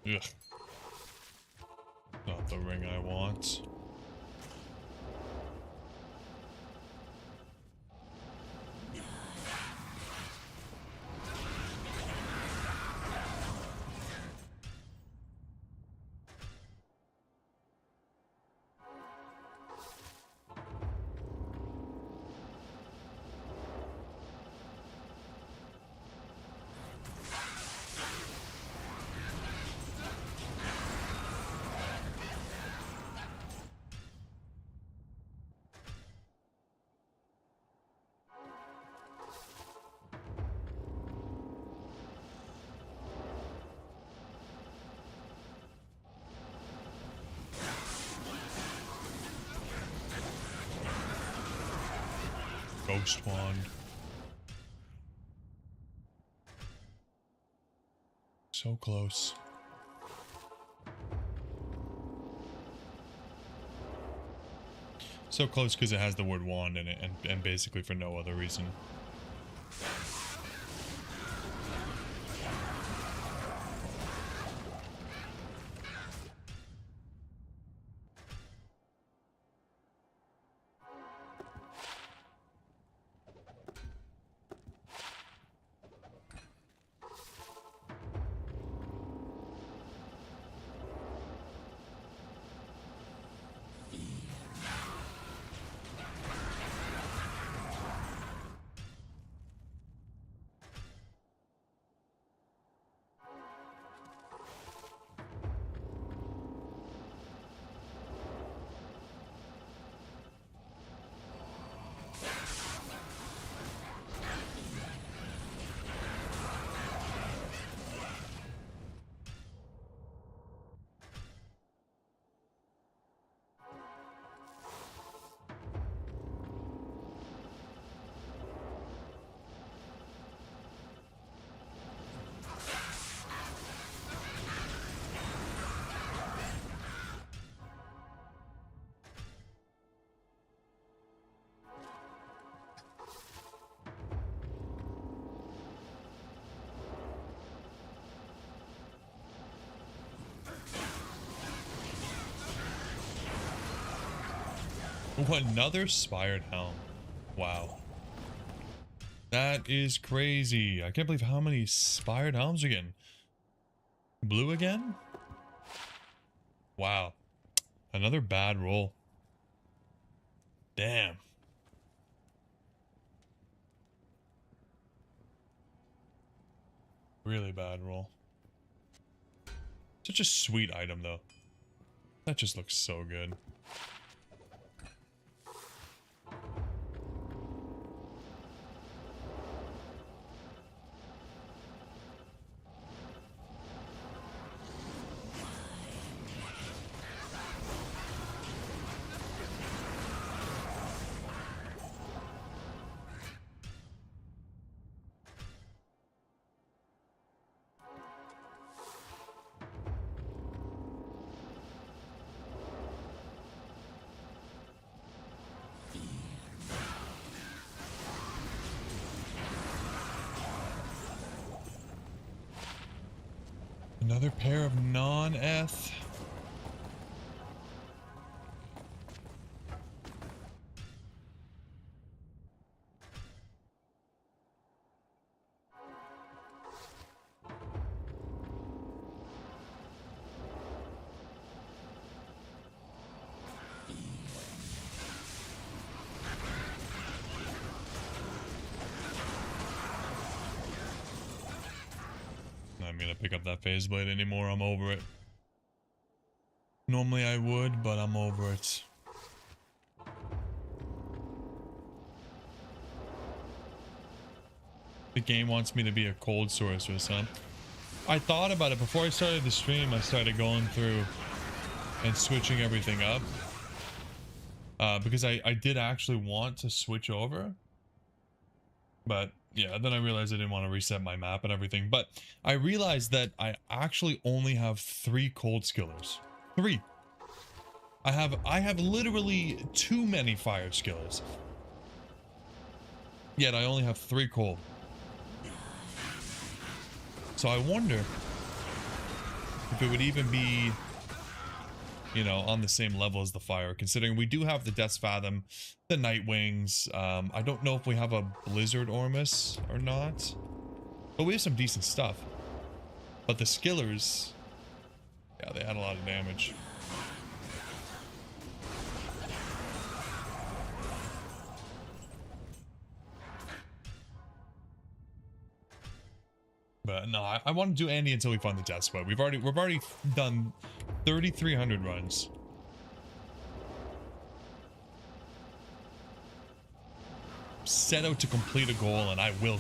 key. Ugh. Not the ring I want. Ghost Wand. So close. So close because it has the word wand in it, and basically for no other reason. another spired helm. Wow. That is crazy. I can't believe how many spired helms are getting. Blue again? Wow. Another bad roll. Damn. Really bad roll. Such a sweet item, though. That just looks so good. Another pair of non-eth. Not gonna pick up that phase blade anymore. I'm over it. Normally I would, but I'm over it. The game wants me to be a cold sorceress, huh? I thought about it before I started the stream. I started going through and switching everything up. Because I did actually want to switch over. But yeah, then I realized I didn't want to reset my map and everything. But I realized that I actually only have 3 cold skillers. 3. I have literally too many fire skillers. Yet I only have 3 cold. So I wonder if it would even be, you know, on the same level as the fire, considering we do have the Death's Fathom, the Night Wings. I don't know if we have a Blizzard Ormus or not, but we have some decent stuff. But the skillers, yeah, they had a lot of damage. But no, I want to do Andy until we find the Death Sweat. We've already done 3,300 runs. Set out to complete a goal, and I will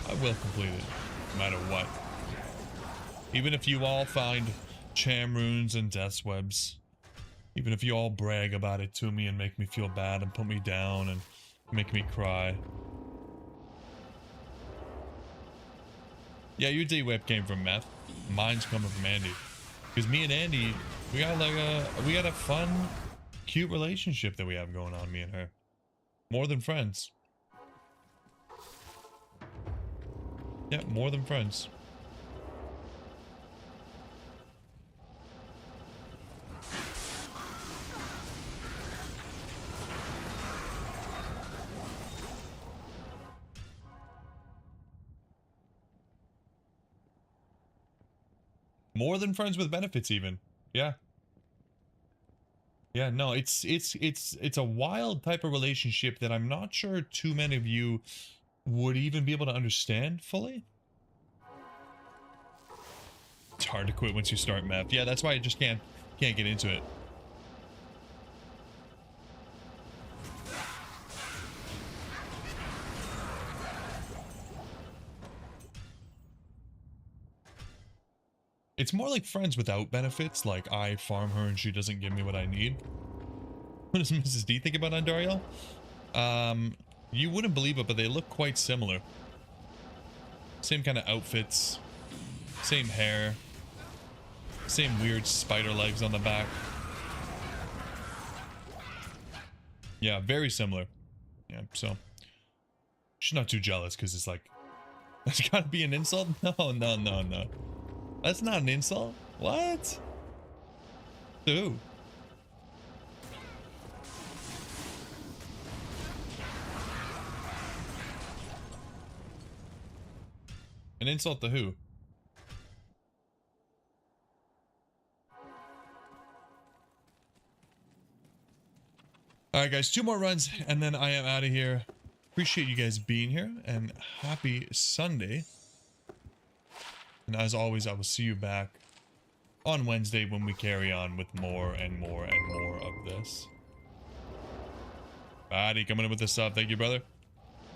complete it, no matter what. Even if you all find Cham Runes and Death's Webs, even if you all brag about it to me and make me feel bad and put me down and make me cry. Yeah, your D-Whip came from Meth. Mine's coming from Andy. Because me and Andy, we got a fun, cute relationship that we have going on, me and her. More than friends. Yeah, more than friends. More than friends with benefits, even. Yeah. Yeah, no, it's a wild type of relationship that I'm not sure too many of you would even be able to understand fully. It's hard to quit once you start meth. Yeah, that's why I just can't get into it. It's more like friends without benefits, like I farm her and she doesn't give me what I need. What does Mrs. D think about Andariel? You wouldn't believe it, but they look quite similar. Same kind of outfits, same hair, same weird spider legs on the back. Yeah, very similar. Yeah, so she's not too jealous because it's like, that's gotta be an insult? No, no, no, no. That's not an insult. What? Dude. An insult to who? Alright guys, 2 more runs and then I am out of here. Appreciate you guys being here and happy Sunday. And as always, I will see you back on Wednesday when we carry on with more and more and more of this. Buddy coming in with the sub. Thank you, brother.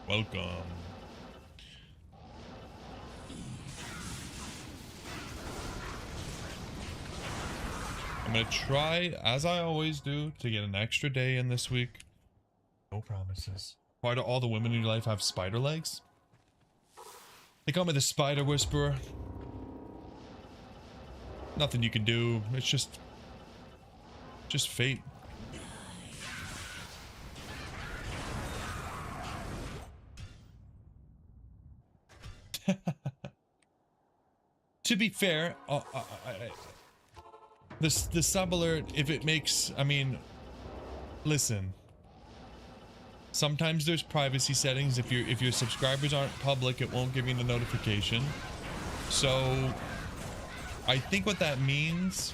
Welcome. I'm going to try, as I always do, to get an extra day in this week. No promises. Why do all the women in your life have spider legs? They call me the Spider Whisperer. Nothing you can do. It's just fate. To be fair, the sub alert, if it makes, I mean, listen. Sometimes there's privacy settings. If your subscribers aren't public, it won't give you the notification. So I think what that means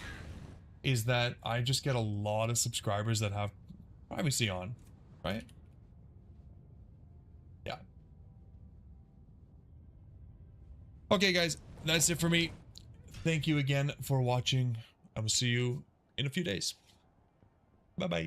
is that I just get a lot of subscribers that have privacy on, right? Yeah. Okay, guys, that's it for me. Thank you again for watching. I will see you in a few days. Bye-bye.